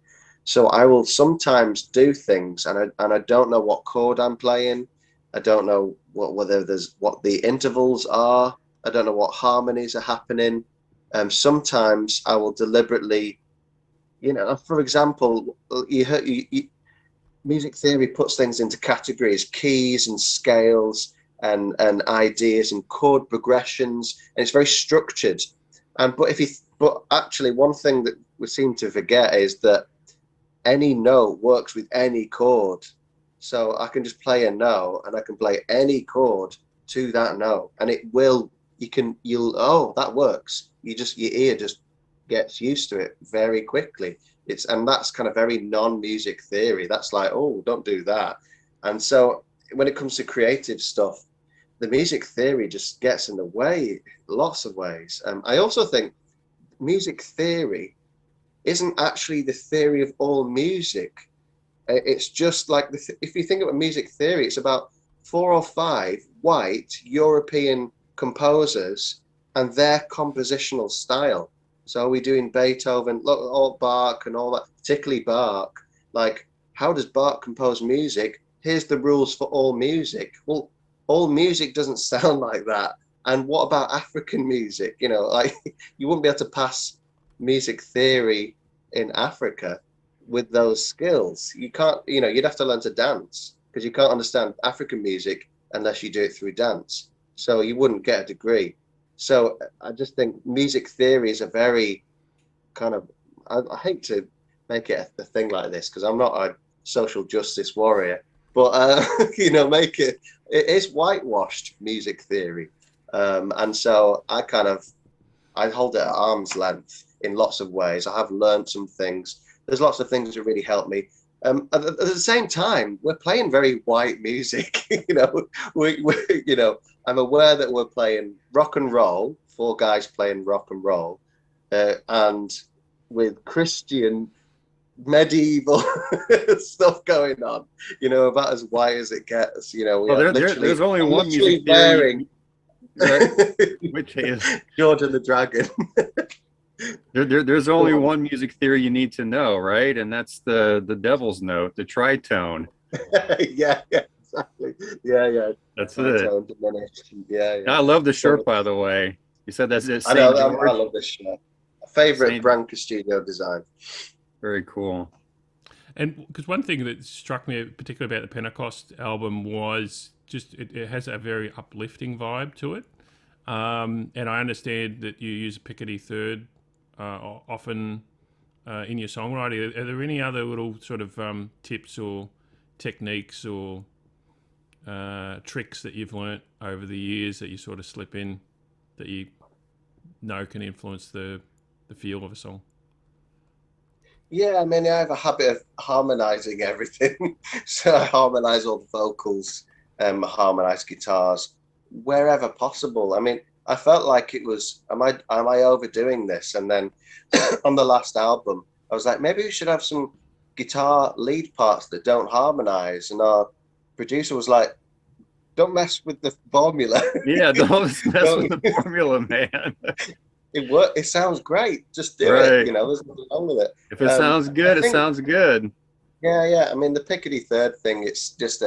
So I will sometimes do things and I don't know what chord I'm playing. I don't know what the intervals are. I don't know what harmonies are happening. Sometimes I will deliberately, for example, music theory puts things into categories, keys and scales and ideas and chord progressions, and it's very structured. But actually, one thing that we seem to forget is that any note works with any chord. So I can just play a note and I can play any chord to that note, and that works. Your ear just gets used to it very quickly. And that's kind of very non-music theory. That's like, oh, don't do that. And so when it comes to creative stuff, the music theory just gets in the way lots of ways. I also think music theory isn't actually the theory of all music. It's just like, if you think about music theory, it's about 4 or 5 white European composers and their compositional style. So are we doing Beethoven, all Bach and all that, particularly Bach? Like, how does Bach compose music? here's the rules for all music. Well, all music doesn't sound like that. And what about African music? You know, like you wouldn't be able to pass music theory in Africa with those skills. You can't, you know, you'd have to learn to dance because you can't understand African music unless you do it through dance. So you wouldn't get a degree. So I just think music theory is a very kind of, I hate to make it a thing like this because I'm not a social justice warrior, but you know, it is whitewashed music theory. And so I hold it at arm's length in lots of ways. I have learned some things. There's lots of things that really help me. At the same time, we're playing very white music. You know, you know, I'm aware that we're playing rock and roll, 4 guys playing rock and roll, and with Christian medieval stuff going on. You know, about as white as it gets. You know, there's only one music wearing. Which is George and the Dragon. There's only one music theory you need to know, right? And that's the devil's note, the tritone. yeah, exactly. Yeah. That's tritone it. Diminished. Yeah. I love the shirt, by the way. You said that's it. I know. I love this shirt. Favorite Branca Studio design. Very cool. And because one thing that struck me particularly about the Pentecost album was just it has a very uplifting vibe to it. And I understand that you use a Picardy third often in your songwriting. Are there any other little sort of tips or techniques or tricks that you've learnt over the years that you sort of slip in that you know can influence the feel of a song? Yeah, I mean, I have a habit of harmonizing everything. So I harmonize all the vocals, harmonize guitars wherever possible. I mean, I felt like it was, am I overdoing this? And then on the last album, I was like, maybe we should have some guitar lead parts that don't harmonize. And our producer was like, don't mess with the formula. Yeah, don't mess with the formula, man. It sounds great. Just do it. You know, there's nothing wrong with it. If it sounds good, it sounds good. Yeah. I mean, the Picardy third thing, it's just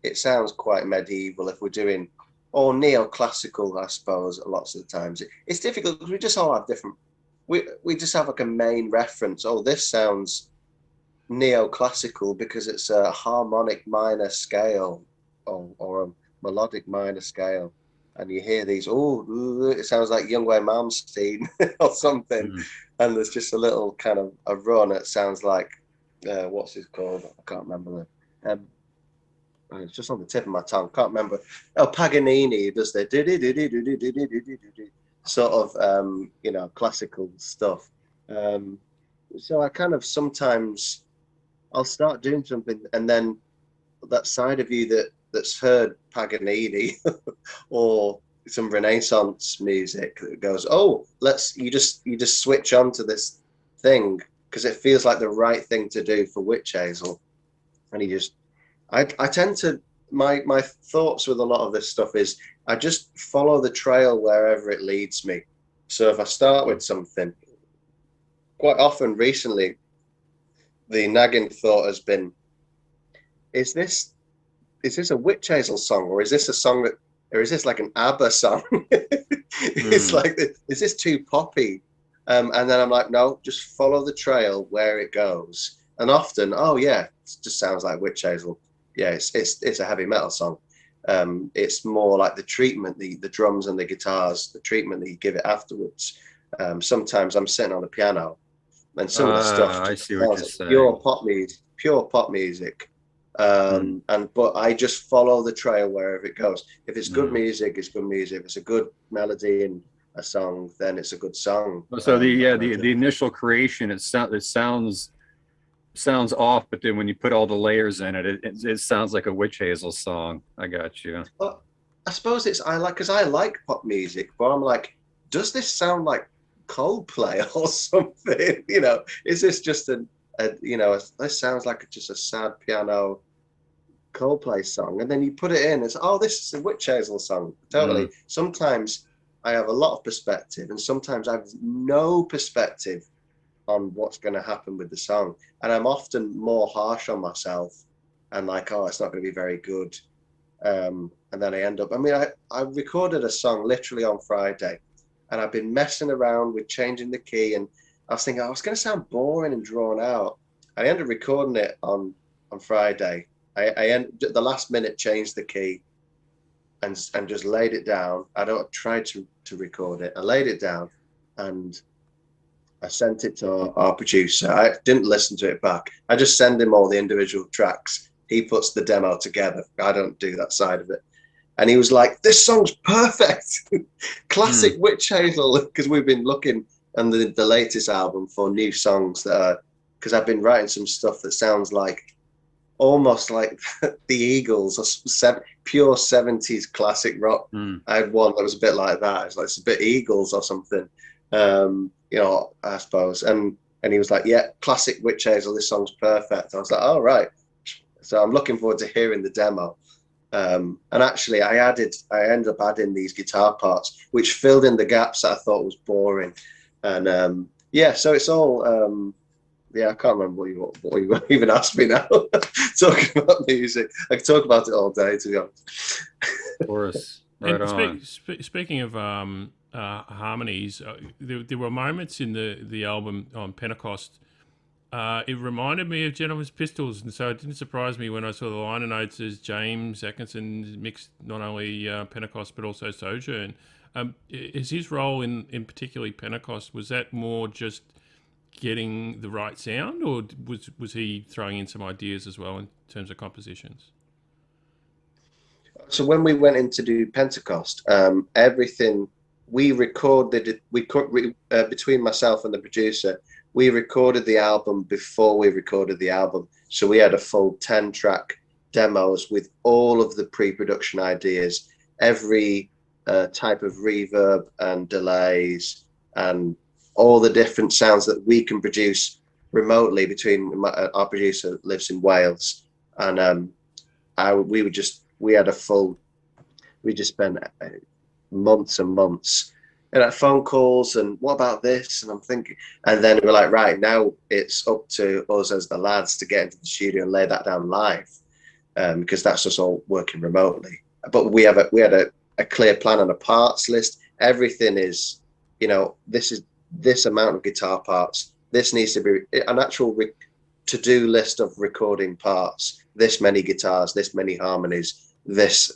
it sounds quite medieval if we're doing, or neoclassical, I suppose. Lots of the times it's difficult because we just all have different. We just have like a main reference. Oh, this sounds neoclassical because it's a harmonic minor scale or a melodic minor scale. And you hear these, it sounds like Youngway Malmsteen or something. Mm. And there's just a little kind of a run. It sounds like, what's it called? I can't remember. It's just on the tip of my tongue. Can't remember. Oh, Paganini does the sort of, you know, classical stuff. So I kind of sometimes I'll start doing something and then that side of you that's heard Paganini or some Renaissance music that goes, oh, you just switch on to this thing because it feels like the right thing to do for Wytch Hazel. And I tend to, my thoughts with a lot of this stuff is I just follow the trail wherever it leads me. So if I start with something, quite often recently, the nagging thought has been, is this a Wytch Hazel song, or is this a song or is this like an ABBA song? It's like, is this too poppy? And then I'm like, no, just follow the trail where it goes. And often, oh yeah, it just sounds like Wytch Hazel. Yeah, it's a heavy metal song. It's more like the treatment, the drums and the guitars, the treatment that you give it afterwards. Sometimes I'm sitting on the piano, and some of the stuff I see what you're saying. Pure pop music. But I just follow the trail wherever it goes. If it's good music, it's good music. If it's a good melody and a song, then it's a good song. So the initial creation, it sounds off, but then when you put all the layers in it, it sounds like a Wytch Hazel song. I got you. Well, I suppose I like pop music, but I'm like, does this sound like Coldplay or something? You know, is this just this sounds like just a sad piano Coldplay song, and then you put it in, it's this is a Wytch Hazel song. Totally. Sometimes I have a lot of perspective, and sometimes I have no perspective on what's going to happen with the song, and I'm often more harsh on myself and like, oh, it's not going to be very good. And then I end up, I recorded a song literally on Friday, and I've been messing around with changing the key, and I was thinking, oh, it's going to sound boring and drawn out. I ended up recording it on Friday. I the last minute changed the key and just laid it down. I tried to record it. I laid it down and I sent it to our producer. I didn't listen to it back. I just send him all the individual tracks. He puts the demo together. I don't do that side of it. And he was like, this song's perfect. Classic Wytch Hazel. Because we've been looking on the latest album for new songs that are, because I've been writing some stuff that sounds like almost like the Eagles or pure 70s classic rock. I had one that was a bit like that. It's a bit Eagles or something, you know, I suppose. And he was like, yeah, classic Wytch Hazel, this song's perfect. I was like, oh, right. So I'm looking forward to hearing the demo. And actually I ended up adding these guitar parts, which filled in the gaps that I thought was boring. And yeah, so it's all, yeah, I can't remember what you even asked me now. Talking about music, I could talk about it all day, to be honest. Chorus, right on. Speaking of harmonies, there were moments in the album on Pentecost. It reminded me of Gentleman's Pistols, and so it didn't surprise me when I saw the liner notes as James Atkinson mixed not only Pentecost but also Sojourn. Is his role in particularly Pentecost, was that more just getting the right sound, or was he throwing in some ideas as well in terms of compositions? So when we went in to do Pentecost, everything we recorded, between myself and the producer, we recorded the album before we recorded the album. So we had a full 10-track demos with all of the pre-production ideas, every type of reverb and delays and all the different sounds that we can produce remotely between our producer lives in Wales. And we just spent months and months and phone calls and what about this? And I'm thinking, and then we're like, right, now it's up to us as the lads to get into the studio and lay that down live, because that's us all working remotely. But we had a clear plan and a parts list. Everything is, you know, this amount of guitar parts. This needs to be an actual to-do list of recording parts. This many guitars, this many harmonies, this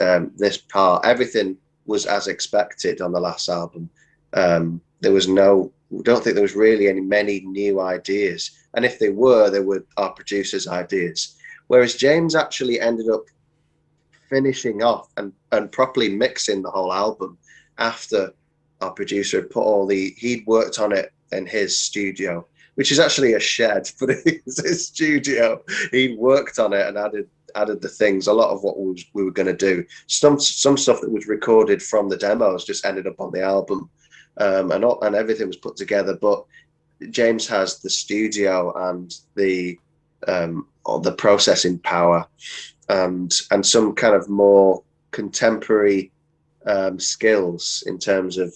part. Everything was as expected on the last album. There was don't think there was really many new ideas. And if they were our producer's ideas. Whereas James actually ended up finishing off and properly mixing the whole album after our producer had he'd worked on it in his studio, which is actually a shed, but it's his studio. He worked on it and added the things, a lot of what we were going to do. Some stuff that was recorded from the demos just ended up on the album, and everything was put together. But James has the studio and the processing power and some kind of more contemporary skills in terms of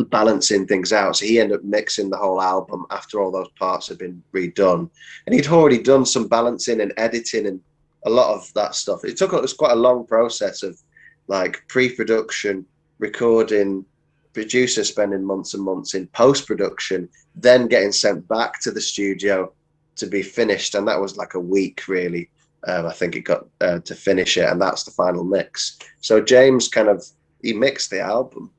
balancing things out. So he ended up mixing the whole album after all those parts had been redone, and he'd already done some balancing and editing and a lot of that stuff. It was quite a long process of like pre-production, recording, producer spending months and months in post-production, then getting sent back to the studio to be finished, and that was like a week really. I think it got to finish it, and that's the final mix. So James he mixed the album.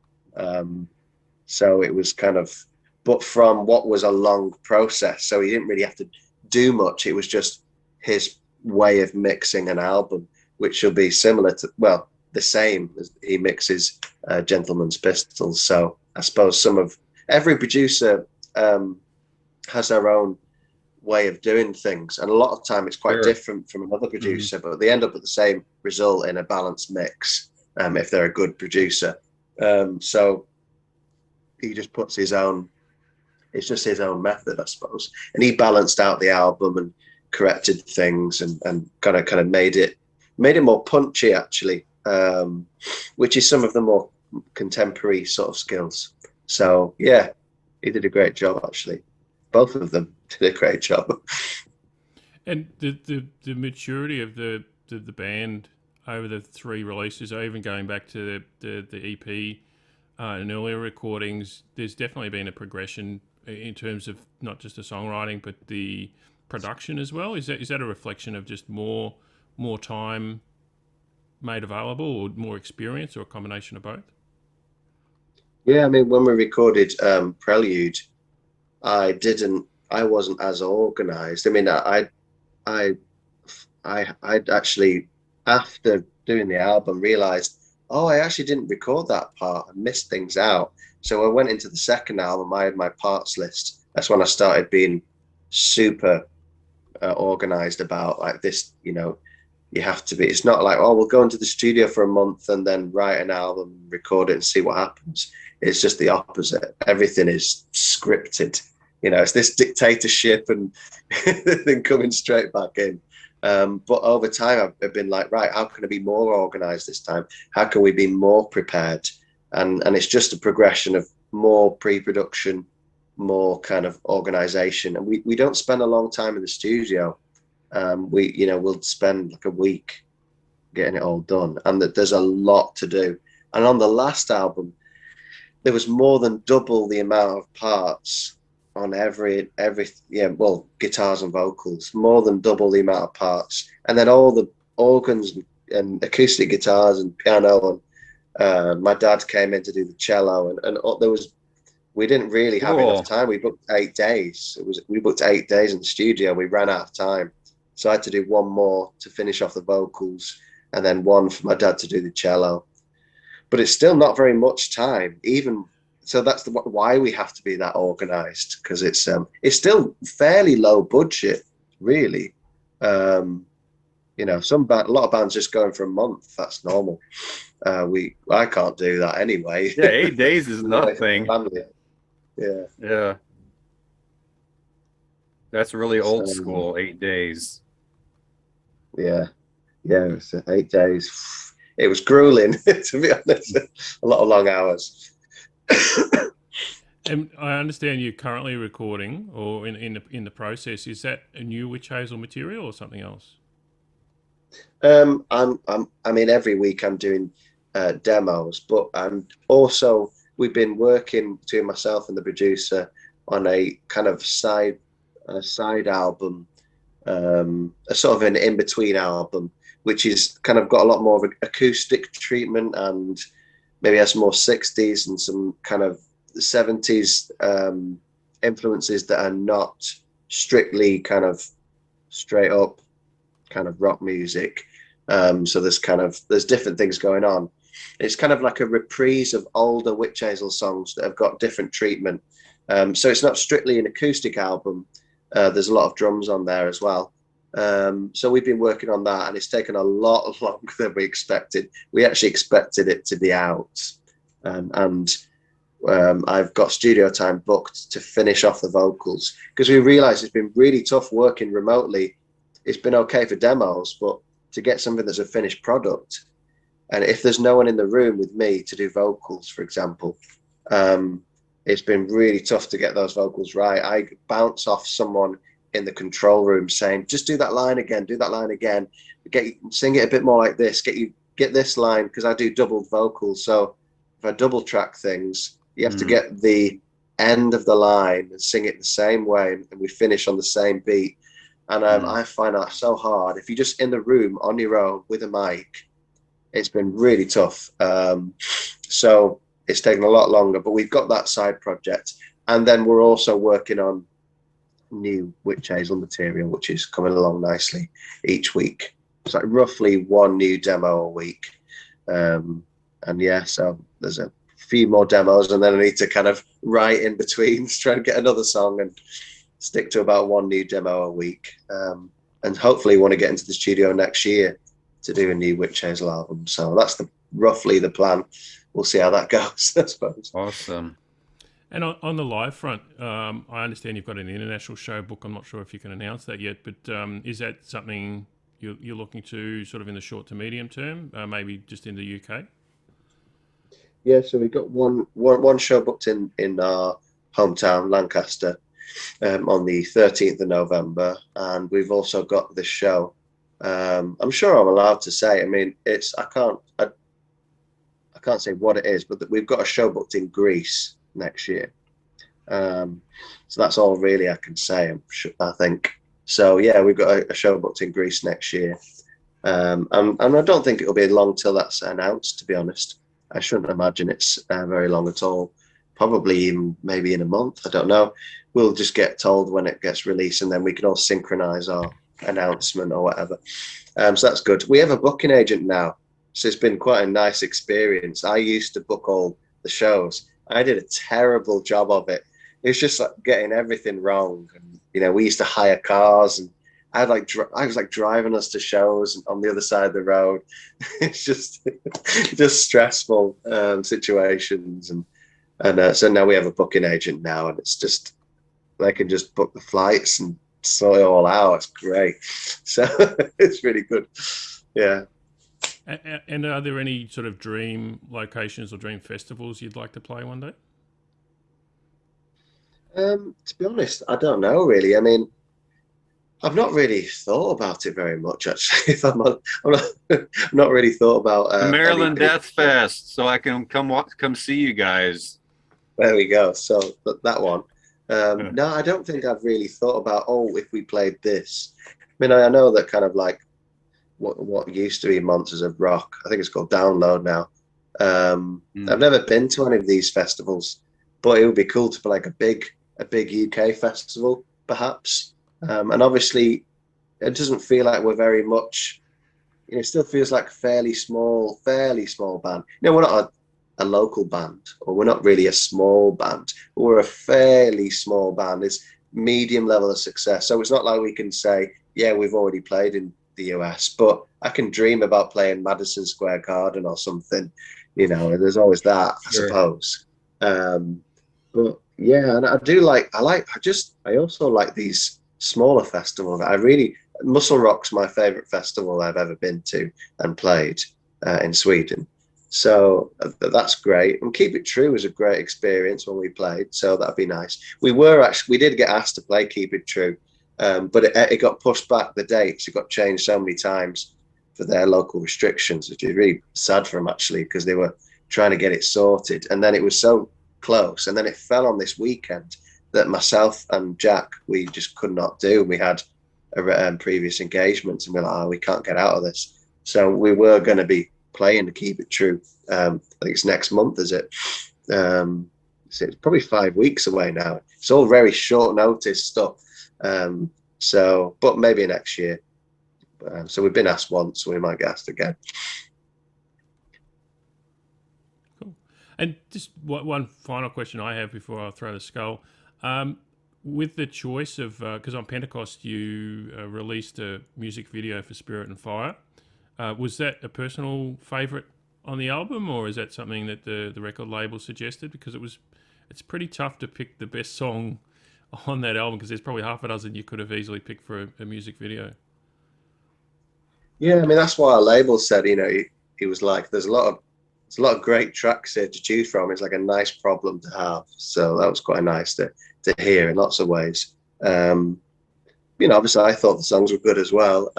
So it was but from what was a long process, so he didn't really have to do much. It was just his way of mixing an album, which will be similar to, well, the same as he mixes Gentleman's Pistols. So I suppose every producer has their own way of doing things, and a lot of time it's quite different from another producer, but they end up with the same result in a balanced mix if they're a good producer. So he just puts it's just his own method, I suppose. And he balanced out the album and corrected things and kind of made it more punchy, actually, which is some of the more contemporary sort of skills. So yeah, he did a great job, actually. Both of them did a great job. And the maturity of the band over the 3 releases, or even going back to the EP and earlier recordings, there's definitely been a progression in terms of not just the songwriting but the production as well. Is that a reflection of just more time made available, or more experience, or a combination of both? Yeah, I mean, when we recorded Prelude, I wasn't as organized. I mean, I'd actually, after doing the album, realized, oh, I actually didn't record that part. I missed things out. So I went into the second album. I had my parts list. That's when I started being super organized about like this. You have to be. It's not like, oh, we'll go into the studio for a month and then write an album, record it, and see what happens. It's just the opposite. Everything is scripted. It's this dictatorship and then coming straight back in. But over time, I've been like, right, how can I be more organized this time? How can we be more prepared? And it's just a progression of more pre-production, more kind of organization. And we don't spend a long time in the studio. We'll spend like a week getting it all done. And that there's a lot to do. And on the last album, there was more than double the amount of parts on every guitars and vocals, more than double the amount of parts, and then all the organs and acoustic guitars and piano, and my dad came in to do the cello, and we didn't really have enough time. We booked 8 days. We booked 8 days in the studio. We ran out of time, so I had to do one more to finish off the vocals, and then one for my dad to do the cello. But it's still not very much time, even. So that's why we have to be that organized, because it's still fairly low budget, really. A lot of bands just going for a month. That's normal. I can't do that anyway. Yeah, 8 days is nothing. Yeah. That's really old school. 8 days. Yeah. It's 8 days. It was grueling, to be honest. A lot of long hours. And I understand you're currently recording, or in the process. Is that a new Wytch Hazel material or something else? Every week I'm doing demos, but we've been working between myself and the producer on a kind of side album, a sort of an in-between album, which is kind of got a lot more of an acoustic treatment and maybe has more 60s and some kind of 70s influences that are not strictly kind of straight up kind of rock music. So there's different things going on. It's kind of like a reprise of older Wytch Hazel songs that have got different treatment. So it's not strictly an acoustic album. There's a lot of drums on there as well. So we've been working on that, and it's taken a lot longer than we expected. We actually expected it to be out, and I've got studio time booked to finish off the vocals, because we realized it's been really tough working remotely. It's been okay for demos, but to get something that's a finished product, and if there's no one in the room with me to do vocals, for example, it's been really tough to get those vocals right. I bounce off someone in the control room saying, just do that line again, sing it a bit more like this, get this line, because I do doubled vocals. So if I double track things, you have to get the end of the line and sing it the same way, and we finish on the same beat. And I find that so hard. If you're just in the room on your own with a mic, it's been really tough. So it's taken a lot longer, but we've got that side project. And then we're also working on new Wytch Hazel material, which is coming along nicely each week. It's like roughly one new demo a week. So there's a few more demos, and then I need to kind of write in between, try to get another song and stick to about one new demo a week. And hopefully want to get into the studio next year to do a new Wytch Hazel album. So that's roughly the plan. We'll see how that goes, I suppose. Awesome. And on the live front, I understand you've got an international show book. I'm not sure if you can announce that yet, but is that something you're looking to sort of in the short to medium term, maybe just in the UK? Yeah, so we've got one show booked in our hometown, Lancaster, on the 13th of November, and we've also got this show. I'm sure I'm allowed to say. I mean, I can't say what it is, but we've got a show booked in Greece next year. So that's all really I can say. I think so. Yeah, we've got a show booked in Greece next year, and I don't think it'll be long till that's announced. To be honest, I shouldn't imagine it's very long at all. Probably even maybe in a month. I don't know. We'll just get told when it gets released, and then we can all synchronize our announcement or whatever. So that's good. We have a booking agent now, so it's been quite a nice experience. I used to book all the shows. I did a terrible job of it. It was just like getting everything wrong. And, you know, we used to hire cars, and I was like driving us to shows on the other side of the road. It's just stressful situations, and so now we have a booking agent now, and it's just they can just book the flights and sort it all out. It's great. So it's really good. Yeah. And are there any sort of dream locations or dream festivals you'd like to play one day? To be honest, I don't know really. I mean, I've not really thought about it very much, actually. If I'm not really thought about The Maryland anything. Death Fest, so I can come see you guys. There we go. So that one. No, I don't think I've really thought about, if we played this. I mean, I know that kind of like what used to be Monsters of Rock. I think it's called Download now. I've never been to any of these festivals, but it would be cool to play like a big UK festival, perhaps. And obviously, it doesn't feel like we're very much. It still feels like a fairly small band. You know, we're not a local band, or we're not really a small band. We're a fairly small band. It's medium level of success. So it's not like we can say, yeah, we've already played in the US, but I can dream about playing Madison Square Garden or something. You know, there's always that, I suppose. But yeah, and I also like these smaller festivals. Muscle Rock's my favorite festival I've ever been to and played in Sweden. So that's great. And Keep It True was a great experience when we played. So that'd be nice. We did get asked to play Keep It True, but it got pushed back, the dates. It got changed so many times for their local restrictions, which is really sad for them, actually, because they were trying to get it sorted. And then it was so close. And then it fell on this weekend that myself and Jack, we just could not do. We had previous engagements, and we're like, we can't get out of this. So we were going to be playing to Keep It True. I think it's next month, is it? So it's probably 5 weeks away now. It's all very short notice stuff. But maybe next year. So we've been asked once, so we might get asked again. Cool. And just one final question I have before I throw the skull. With the choice of, because on Pentecost you released a music video for Spirit and Fire, was that a personal favourite on the album, or is that something that the record label suggested? Because it's pretty tough to pick the best song on that album, because there's probably half a dozen you could have easily picked for a music video. Yeah, I mean, that's why our label said, you know, he was like, there's a lot of great tracks here to choose from. It's like a nice problem to have. So that was quite nice to hear in lots of ways. You know, obviously I thought the songs were good as well.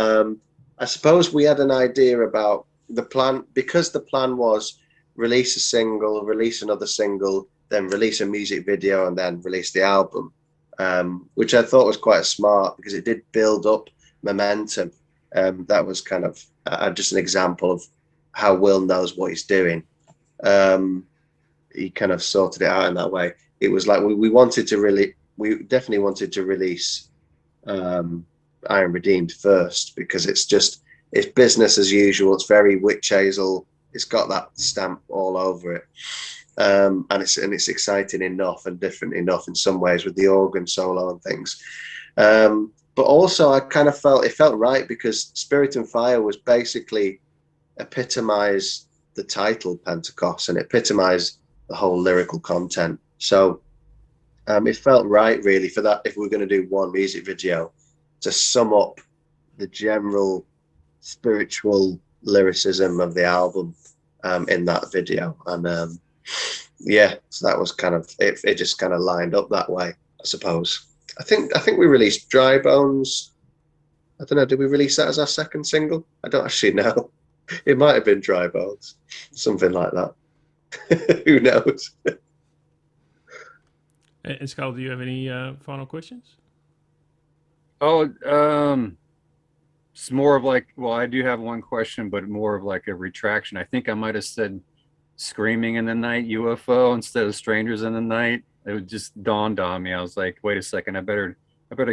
I suppose we had an idea about the plan, because the plan was release a single, release another single, then release a music video, and then release the album, which I thought was quite smart because it did build up momentum. That was kind of just an example of how Will knows what he's doing. He kind of sorted it out in that way. It was like we definitely wanted to release Iron Redeemed first, because it's business as usual. It's very Wytch Hazel. It's got that stamp all over it, and it's exciting enough and different enough in some ways with the organ solo and things. But also, I kind of felt it felt right because Spirit and Fire was basically epitomized the title Pentecost, and it epitomized the whole lyrical content. So it felt right, really, for that, if we're going to do one music video, to sum up the general spiritual lyricism of the album in that video. And yeah, so that was kind of it just kind of lined up that way, I suppose. I think we released Dry Bones. I don't know. Did we release that as our second single? I don't actually know. It might have been Dry Bones, something like that. Who knows? And Skull, do you have any final questions? Oh, it's more of like, well, I do have one question, but more of like a retraction. I think I might have said Screaming in the Night UFO instead of Strangers in the Night. It just dawned on me. I was like, wait a second, I better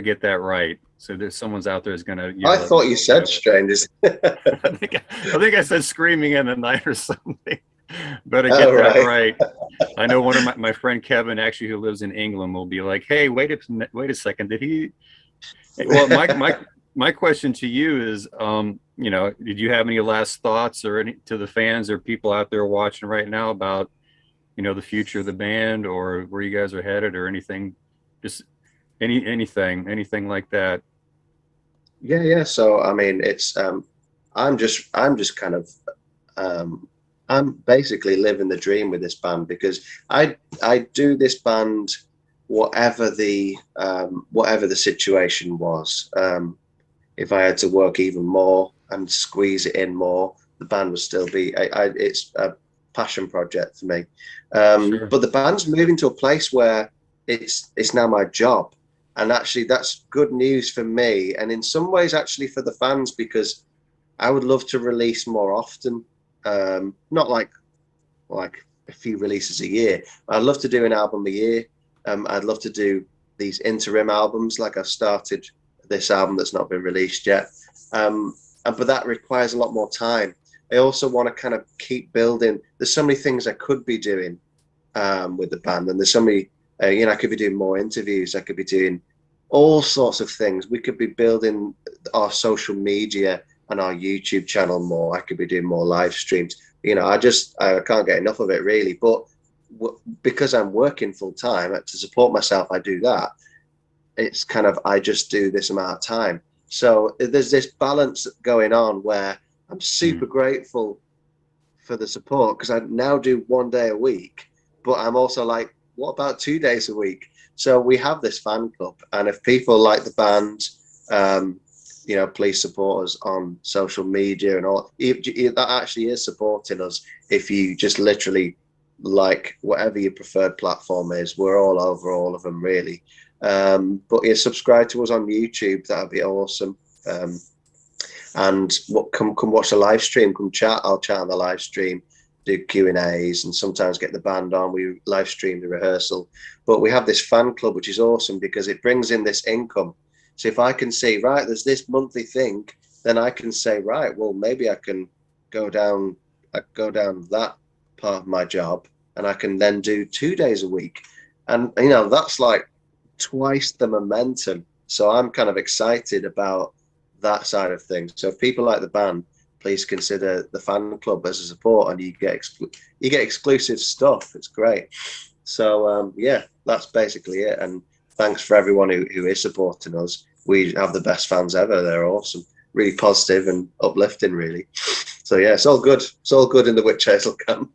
get that right. So there's someone's out there is gonna. I thought you said Strangers. I think I said Screaming in the Night or something. Better get that right. I know one of my friend Kevin, actually, who lives in England, will be like, hey, wait a second, did he? Well, my question to you is, did you have any last thoughts or any to the fans or people out there watching right now about, the future of the band or where you guys are headed or anything, just anything like that? Yeah. So I mean, it's I'm just kind of I'm basically living the dream with this band because I do this band whatever the situation was. If I had to work even more and squeeze it in more, the band would still be. It's a passion project for me. Sure. But the band's moving to a place where it's now my job, and actually that's good news for me, and in some ways actually for the fans, because I would love to release more often. Not like a few releases a year. I'd love to do an album a year. I'd love to do these interim albums, like I've started this album that's not been released yet. But that requires a lot more time. I also want to kind of keep building. There's so many things I could be doing with the band, and there's so many. I could be doing more interviews. I could be doing all sorts of things. We could be building our social media and our YouTube channel more. I could be doing more live streams. I can't get enough of it really. But because I'm working full time to support myself, I do that. It's kind of, I just do this amount of time. So there's this balance going on where I'm super grateful for the support, because I now do 1 day a week, but I'm also like, what about 2 days a week? So we have this fan club, and if people like the band, please support us on social media and all. That actually is supporting us. If you just literally like whatever your preferred platform is, we're all over all of them really. But yeah, subscribe to us on YouTube. That'd be awesome. And come watch the live stream. Come chat. I'll chat on the live stream. Do Q&As and sometimes get the band on. We live stream the rehearsal. But we have this fan club, which is awesome because it brings in this income. So if I can say, right, there's this monthly thing, then I can say, right, well, maybe I can go down that part of my job, and I can then do 2 days a week. And, that's like twice the momentum. So I'm kind of excited about that side of things. So if people like the band, please consider the fan club as a support, and you get exclusive stuff. It's great. So that's basically it. And thanks for everyone who is supporting us. We have the best fans ever. They're awesome, really positive and uplifting, really. So yeah, it's all good. It's all good in the Wytch Hazel camp.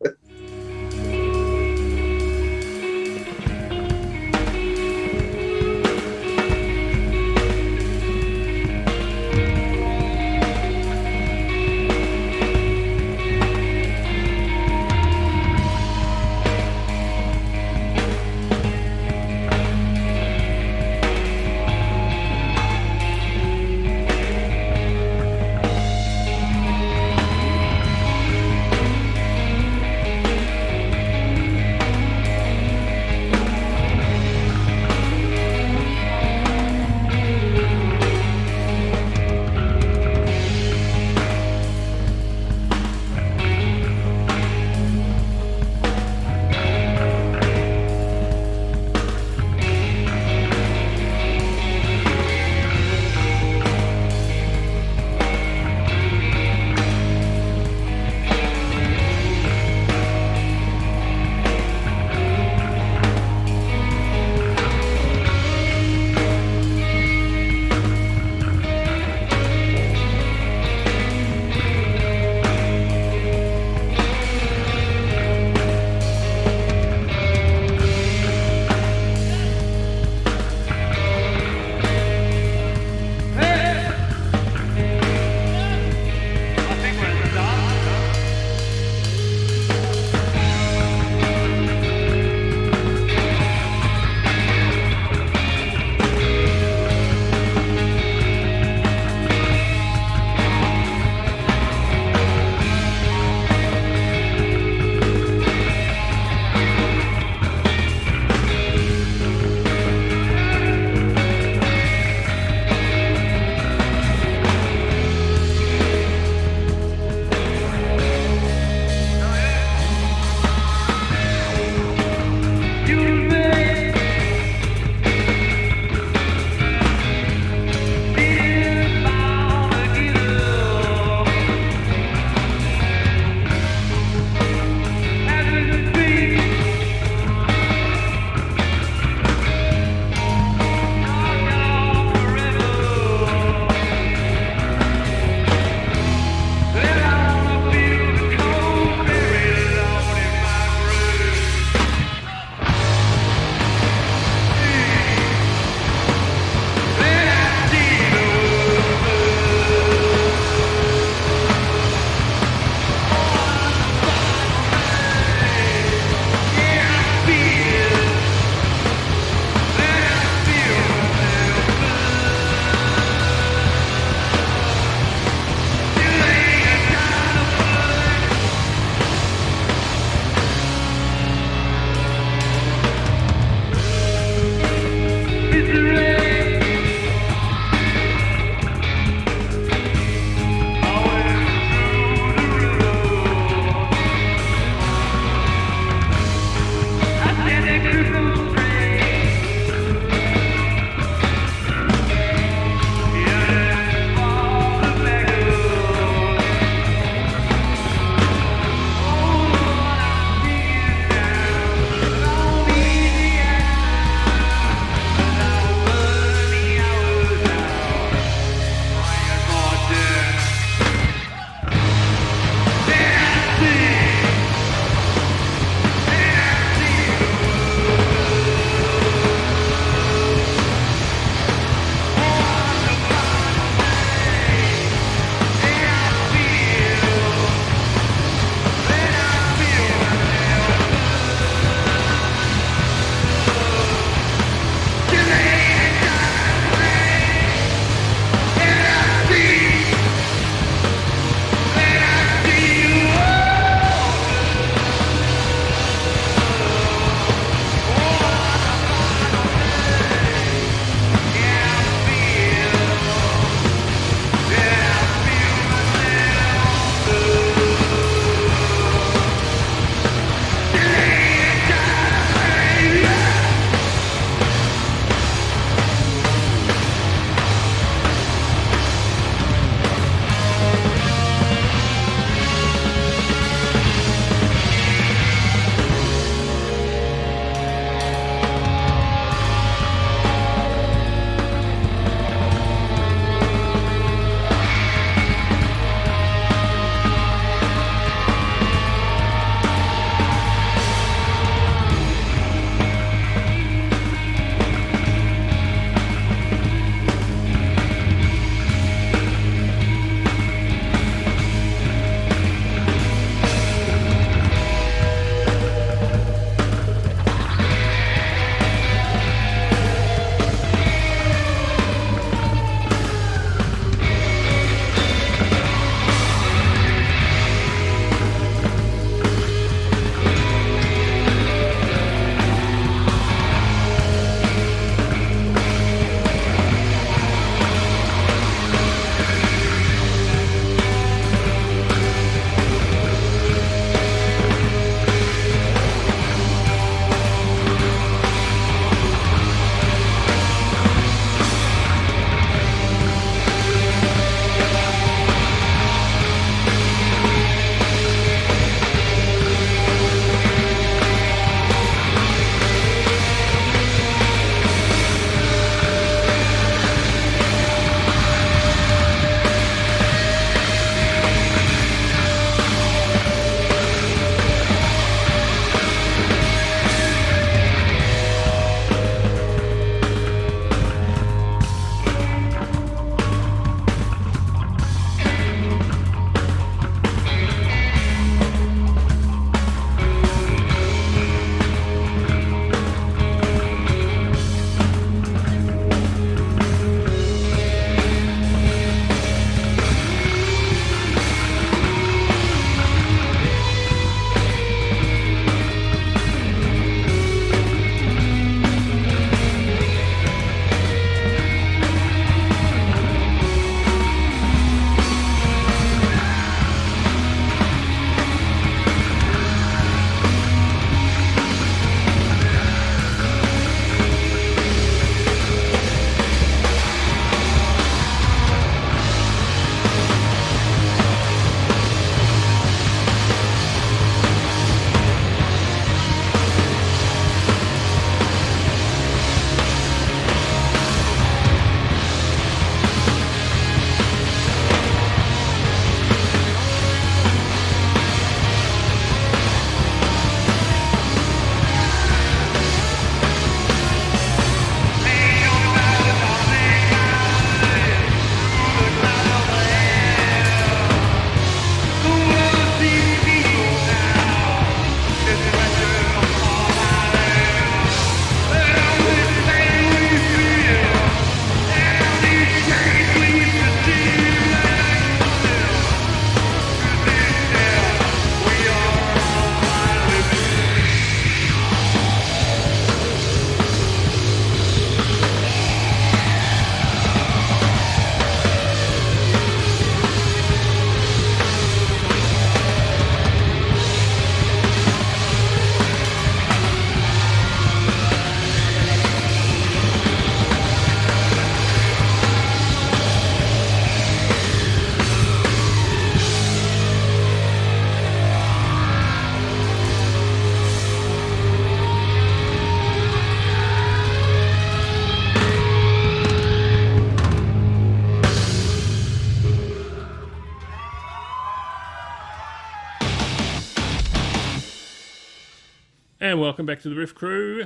And welcome back to the Riff Crew.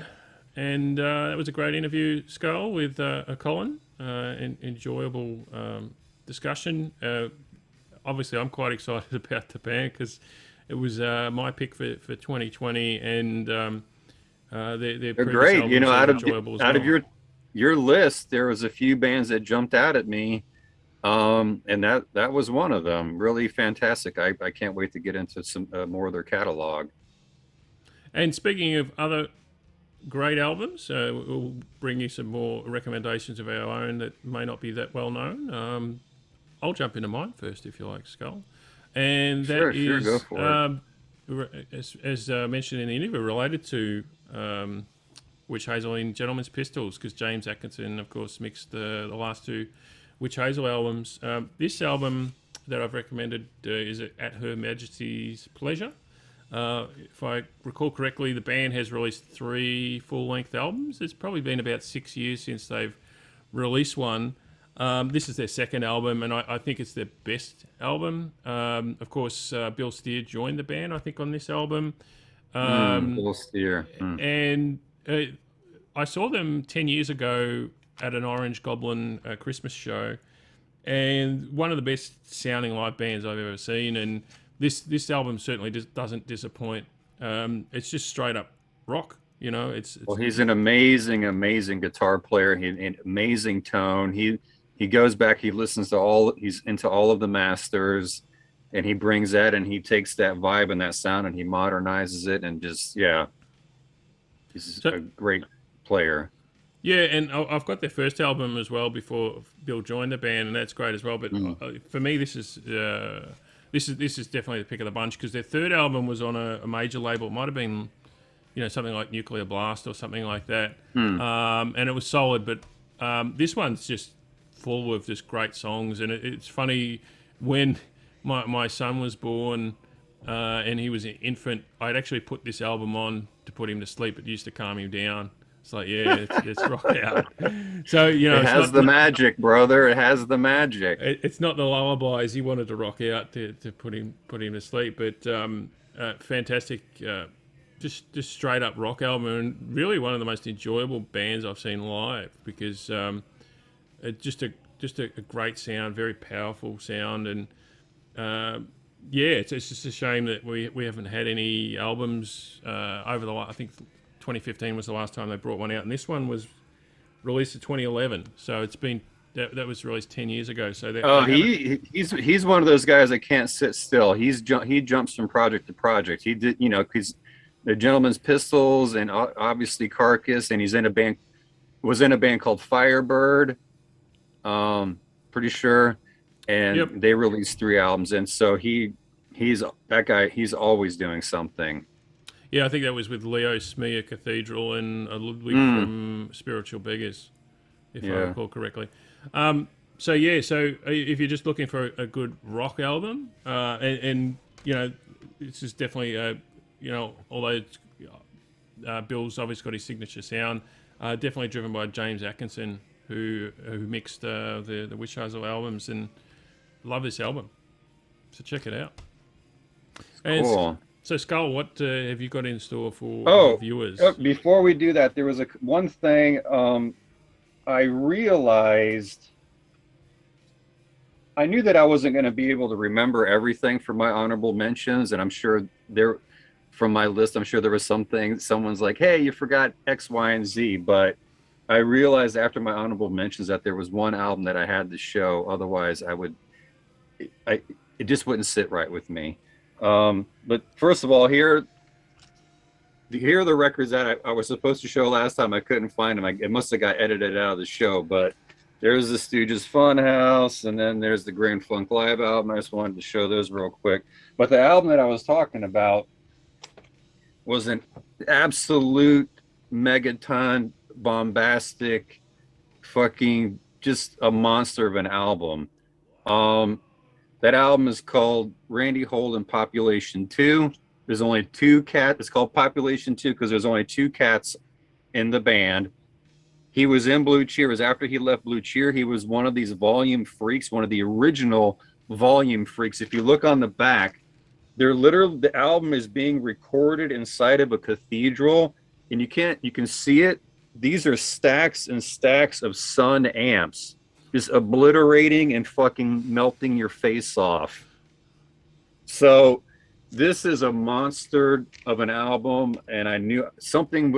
And that was a great interview, Skull, with Colin. Enjoyable discussion. Obviously, I'm quite excited about the band because it was my pick for 2020, and they're great. You know, out of your list, there was a few bands that jumped out at me, and that was one of them. Really fantastic. I can't wait to get into some more of their catalog. And speaking of other great albums, we'll bring you some more recommendations of our own that may not be that well known. I'll jump into mine first, if you like, Skull. And that is, go for it. As mentioned in the interview, related to Wytch Hazel in Gentleman's Pistols, because James Atkinson, of course, mixed the last two Wytch Hazel albums. This album that I've recommended is At Her Majesty's Pleasure. If I recall correctly, the band has released 3 full-length albums. It's probably been about 6 years since they've released one. This is their second album, and I think it's their best album. Of course, Bill Steer joined the band, I think, on this album. Bill Steer. And I saw them 10 years ago at an Orange Goblin Christmas show, and one of the best sounding live bands I've ever seen. And this album certainly doesn't disappoint. It's just straight up rock, you know. Well, he's an amazing guitar player. An amazing tone. He goes back. He listens to he's into all of the masters, and he brings that and he takes that vibe and that sound and he modernizes it and just he's a great player. Yeah, and I've got their first album as well before Bill joined the band, and that's great as well. But for me, this is definitely the pick of the bunch, because their third album was on a major label. It might have been, you know, something like Nuclear Blast or something like that. And it was solid, but this one's just full of just great songs. And it's funny, when my son was born and he was an infant, I'd actually put this album on to put him to sleep. It used to calm him down. It's like, let's rock out. So, you know, it has the magic, brother. It has the magic. It's not the lullabies he wanted to rock out to put him to sleep, but fantastic, just straight up rock album, and really one of the most enjoyable bands I've seen live, because just a great sound, very powerful sound, and it's just a shame that we haven't had any albums over the last, I think 2015 was the last time they brought one out, and this one was released in 2011. So it's been that was released 10 years ago. So he's one of those guys that can't sit still. He jumps from project to project. He did, you know, he's the Gentleman's Pistols and obviously Carcass, and was in a band called Firebird, pretty sure, and they released 3 albums, and so he's that guy. He's always doing something. Yeah, I think that was with Leo Smea Cathedral and Ludwig from Spiritual Beggars, if I recall correctly. So if you're just looking for a good rock album, and you know, this is definitely although Bill's obviously got his signature sound, definitely driven by James Atkinson, who mixed the Wytch Hazel albums, and love this album. So check it out. Cool. So, Skull, what have you got in store for viewers? Before we do that, there was one thing I realized. I knew that I wasn't going to be able to remember everything for my honorable mentions, and I'm sure from my list, I'm sure there was something, someone's like, hey, you forgot X, Y, and Z, but I realized after my honorable mentions that there was one album that I had to show, otherwise it just wouldn't sit right with me. But first of all, here are the records that I was supposed to show last time. I couldn't find them. It must have got edited out of the show, but there's the Stooges Funhouse, and then there's the Grand Funk Live album. I just wanted to show those real quick. But the album that I was talking about was an absolute megaton, bombastic, fucking just a monster of an album. That album is called Randy Holden Population 2. There's only 2 cats. It's called Population 2 because there's only 2 cats in the band. He was in Blue Cheer. It was after he left Blue Cheer. He was one of these volume freaks, one of the original volume freaks. If you look on the back, they're literally, the album is being recorded inside of a cathedral, and you can see it. These are stacks and stacks of Sun amps, just obliterating and fucking melting your face off. So this is a monster of an album, and I knew something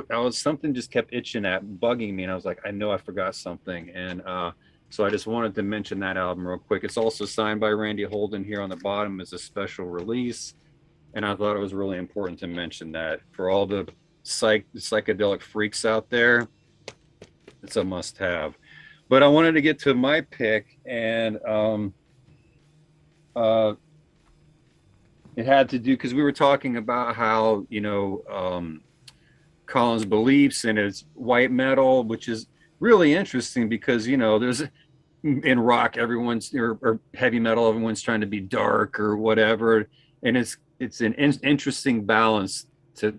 just kept itching at bugging me, and I was like, I know I forgot something. And so I just wanted to mention that album real quick. It's also signed by Randy Holden here on the bottom as a special release, and I thought it was really important to mention that for all the psychedelic freaks out there. It's a must-have. But I wanted to get to my pick, and it had to do, because we were talking about how, Colin's beliefs in his white metal, which is really interesting because, there's in rock, everyone's, or heavy metal, everyone's trying to be dark or whatever. And it's an interesting balance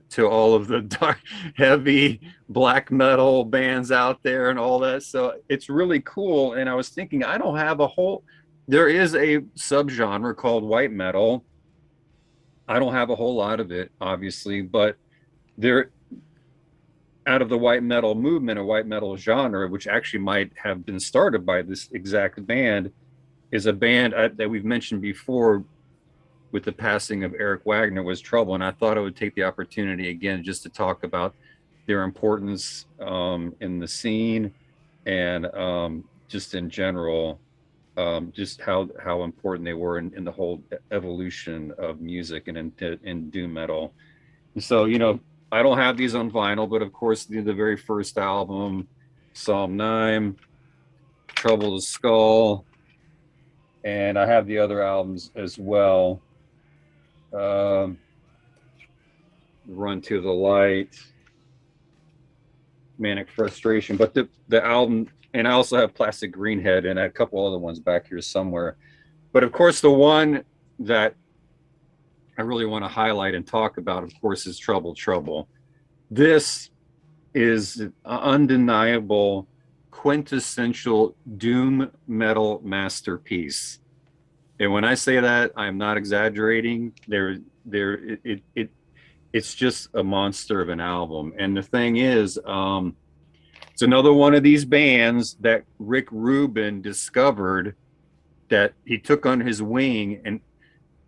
to all of the dark, heavy black metal bands out there and all that. So it's really cool. And I was thinking, there is a subgenre called white metal. I don't have a whole lot of it, obviously, but out of the white metal movement or white metal genre, which actually might have been started by this exact band, is a band that we've mentioned before with the passing of Eric Wagner, was Trouble. And I thought I would take the opportunity again just to talk about their importance in the scene, and just in general, just how important they were in the whole evolution of music and in doom metal. And so, I don't have these on vinyl, but of course the very first album, Psalm 9, Trouble the Skull, and I have the other albums as well. Run to the Light, Manic Frustration, but the album, and I also have Plastic Greenhead and a couple other ones back here somewhere. But of course, the one that I really want to highlight and talk about, of course, is Trouble, Trouble. This is an undeniable, quintessential doom metal masterpiece. And when I say that, I'm not exaggerating. It's just a monster of an album. And the thing is, it's another one of these bands that Rick Rubin discovered, that he took on his wing,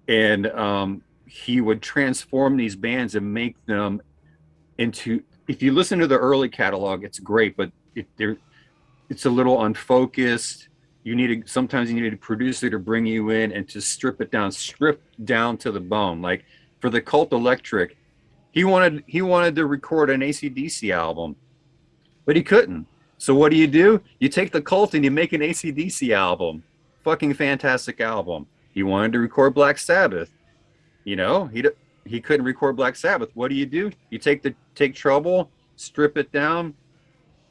and he would transform these bands and make them into, if you listen to the early catalog, it's great, but it's a little unfocused. Sometimes you need a producer to bring you in and to strip down to the bone. Like for the Cult Electric, he wanted to record an AC/DC album, but he couldn't. So what do? You take the Cult and you make an AC/DC album. Fucking fantastic album. He wanted to record Black Sabbath. He couldn't record Black Sabbath. What do? You take Trouble, strip it down,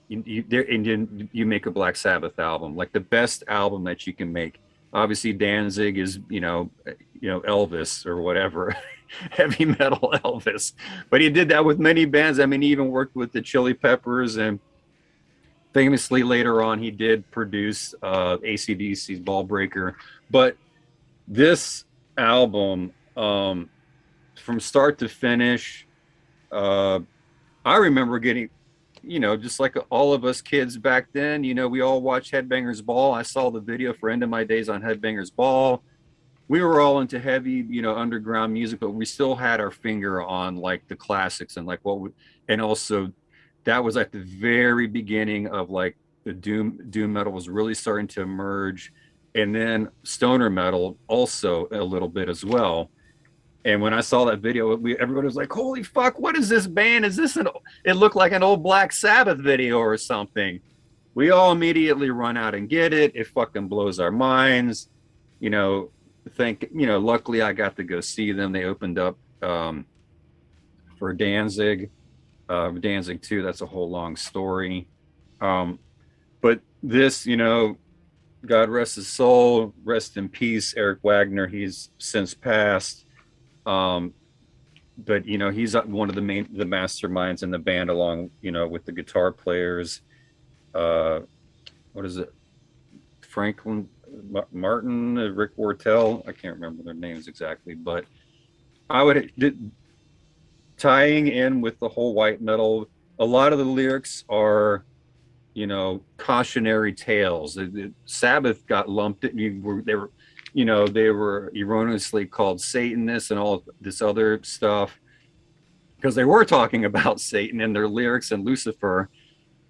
you make a Black Sabbath album, like the best album that you can make. Obviously Danzig is, Elvis or whatever, heavy metal Elvis. But he did that with many bands. I mean, he even worked with the Chili Peppers, and famously later on he did produce AC/DC's Ball Breaker. But this album, from start to finish, I remember getting, just like all of us kids back then, we all watched Headbangers Ball. I saw the video for End of My Days on Headbangers Ball. We were all into heavy, underground music, but we still had our finger on like the classics and like and also that was at the very beginning of like the doom metal was really starting to emerge, and then stoner metal also a little bit as well. And when I saw that video, everybody was like, holy fuck, what is this band? Is this it looked like an old Black Sabbath video or something. We all immediately run out and get it. It fucking blows our minds. Luckily I got to go see them. They opened up for Danzig 2. That's a whole long story. But this, God rest his soul, rest in peace, Eric Wagner. He's since passed. But he's one of the masterminds in the band, along with the guitar players. What is it? Franklin Martin, Rick Wortell. I can't remember their names exactly, but I would tying in with the whole white metal. A lot of the lyrics are, cautionary tales. Sabbath got lumped in. They were erroneously called Satanists and all this other stuff because they were talking about Satan in their lyrics and Lucifer.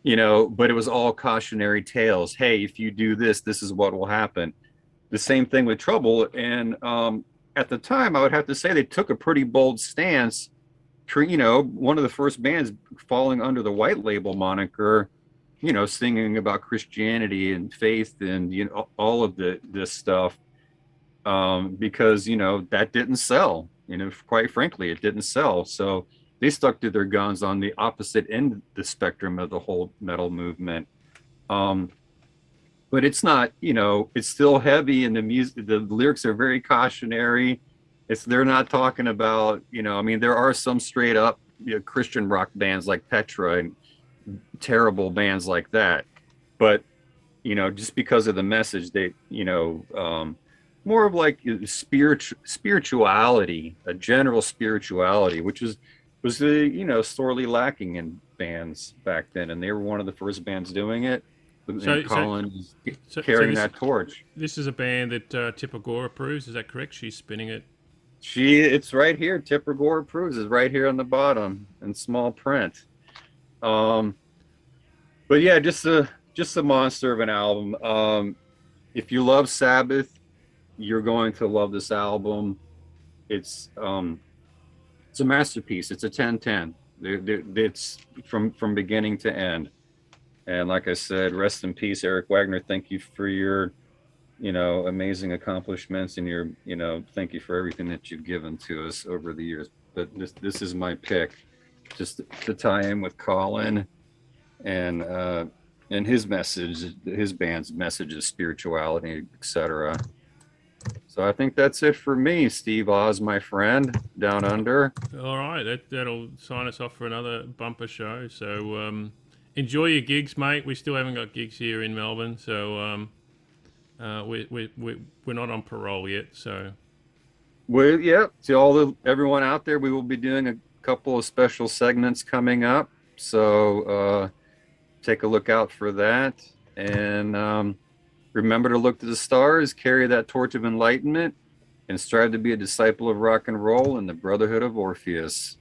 But it was all cautionary tales. Hey, if you do this, this is what will happen. The same thing with Trouble. And at the time, I would have to say they took a pretty bold stance. One of the first bands falling under the White Label moniker, singing about Christianity and faith and all of this stuff, because that didn't sell. Quite frankly, it didn't sell. So they stuck to their guns on the opposite end of the spectrum of the whole metal movement. But it's not, it's still heavy, and the music, the lyrics are very cautionary. They're not talking about, there are some straight up Christian rock bands like Petra and terrible bands like that. But, just because of the message, they, more of like spirituality, a general spirituality, which was sorely lacking in bands back then. And they were one of the first bands doing it. And Colin is carrying that torch. This is a band that Tipper Gore approves. Is that correct? She's spinning it. It's right here. Tipper Gore approves is right here on the bottom in small print. But yeah, just a monster of an album. If you love Sabbath, you're going to love this album. It's a masterpiece. It's a 10/10. It's from beginning to end. And like I said, rest in peace, Eric Wagner. Thank you for your, amazing accomplishments, and your, thank you for everything that you've given to us over the years. But this is my pick, just to tie in with Colin and his message, his band's message of spirituality, etc. So I think that's it for me, Steve Oz, my friend, down under. All right, that'll sign us off for another bumper show. So enjoy your gigs, mate. We still haven't got gigs here in Melbourne, so we're not on parole yet. So to everyone out there, we will be doing a couple of special segments coming up. So take a look out for that, and remember to look to the stars, carry that torch of enlightenment, and strive to be a disciple of rock and roll in the Brotherhood of Orpheus.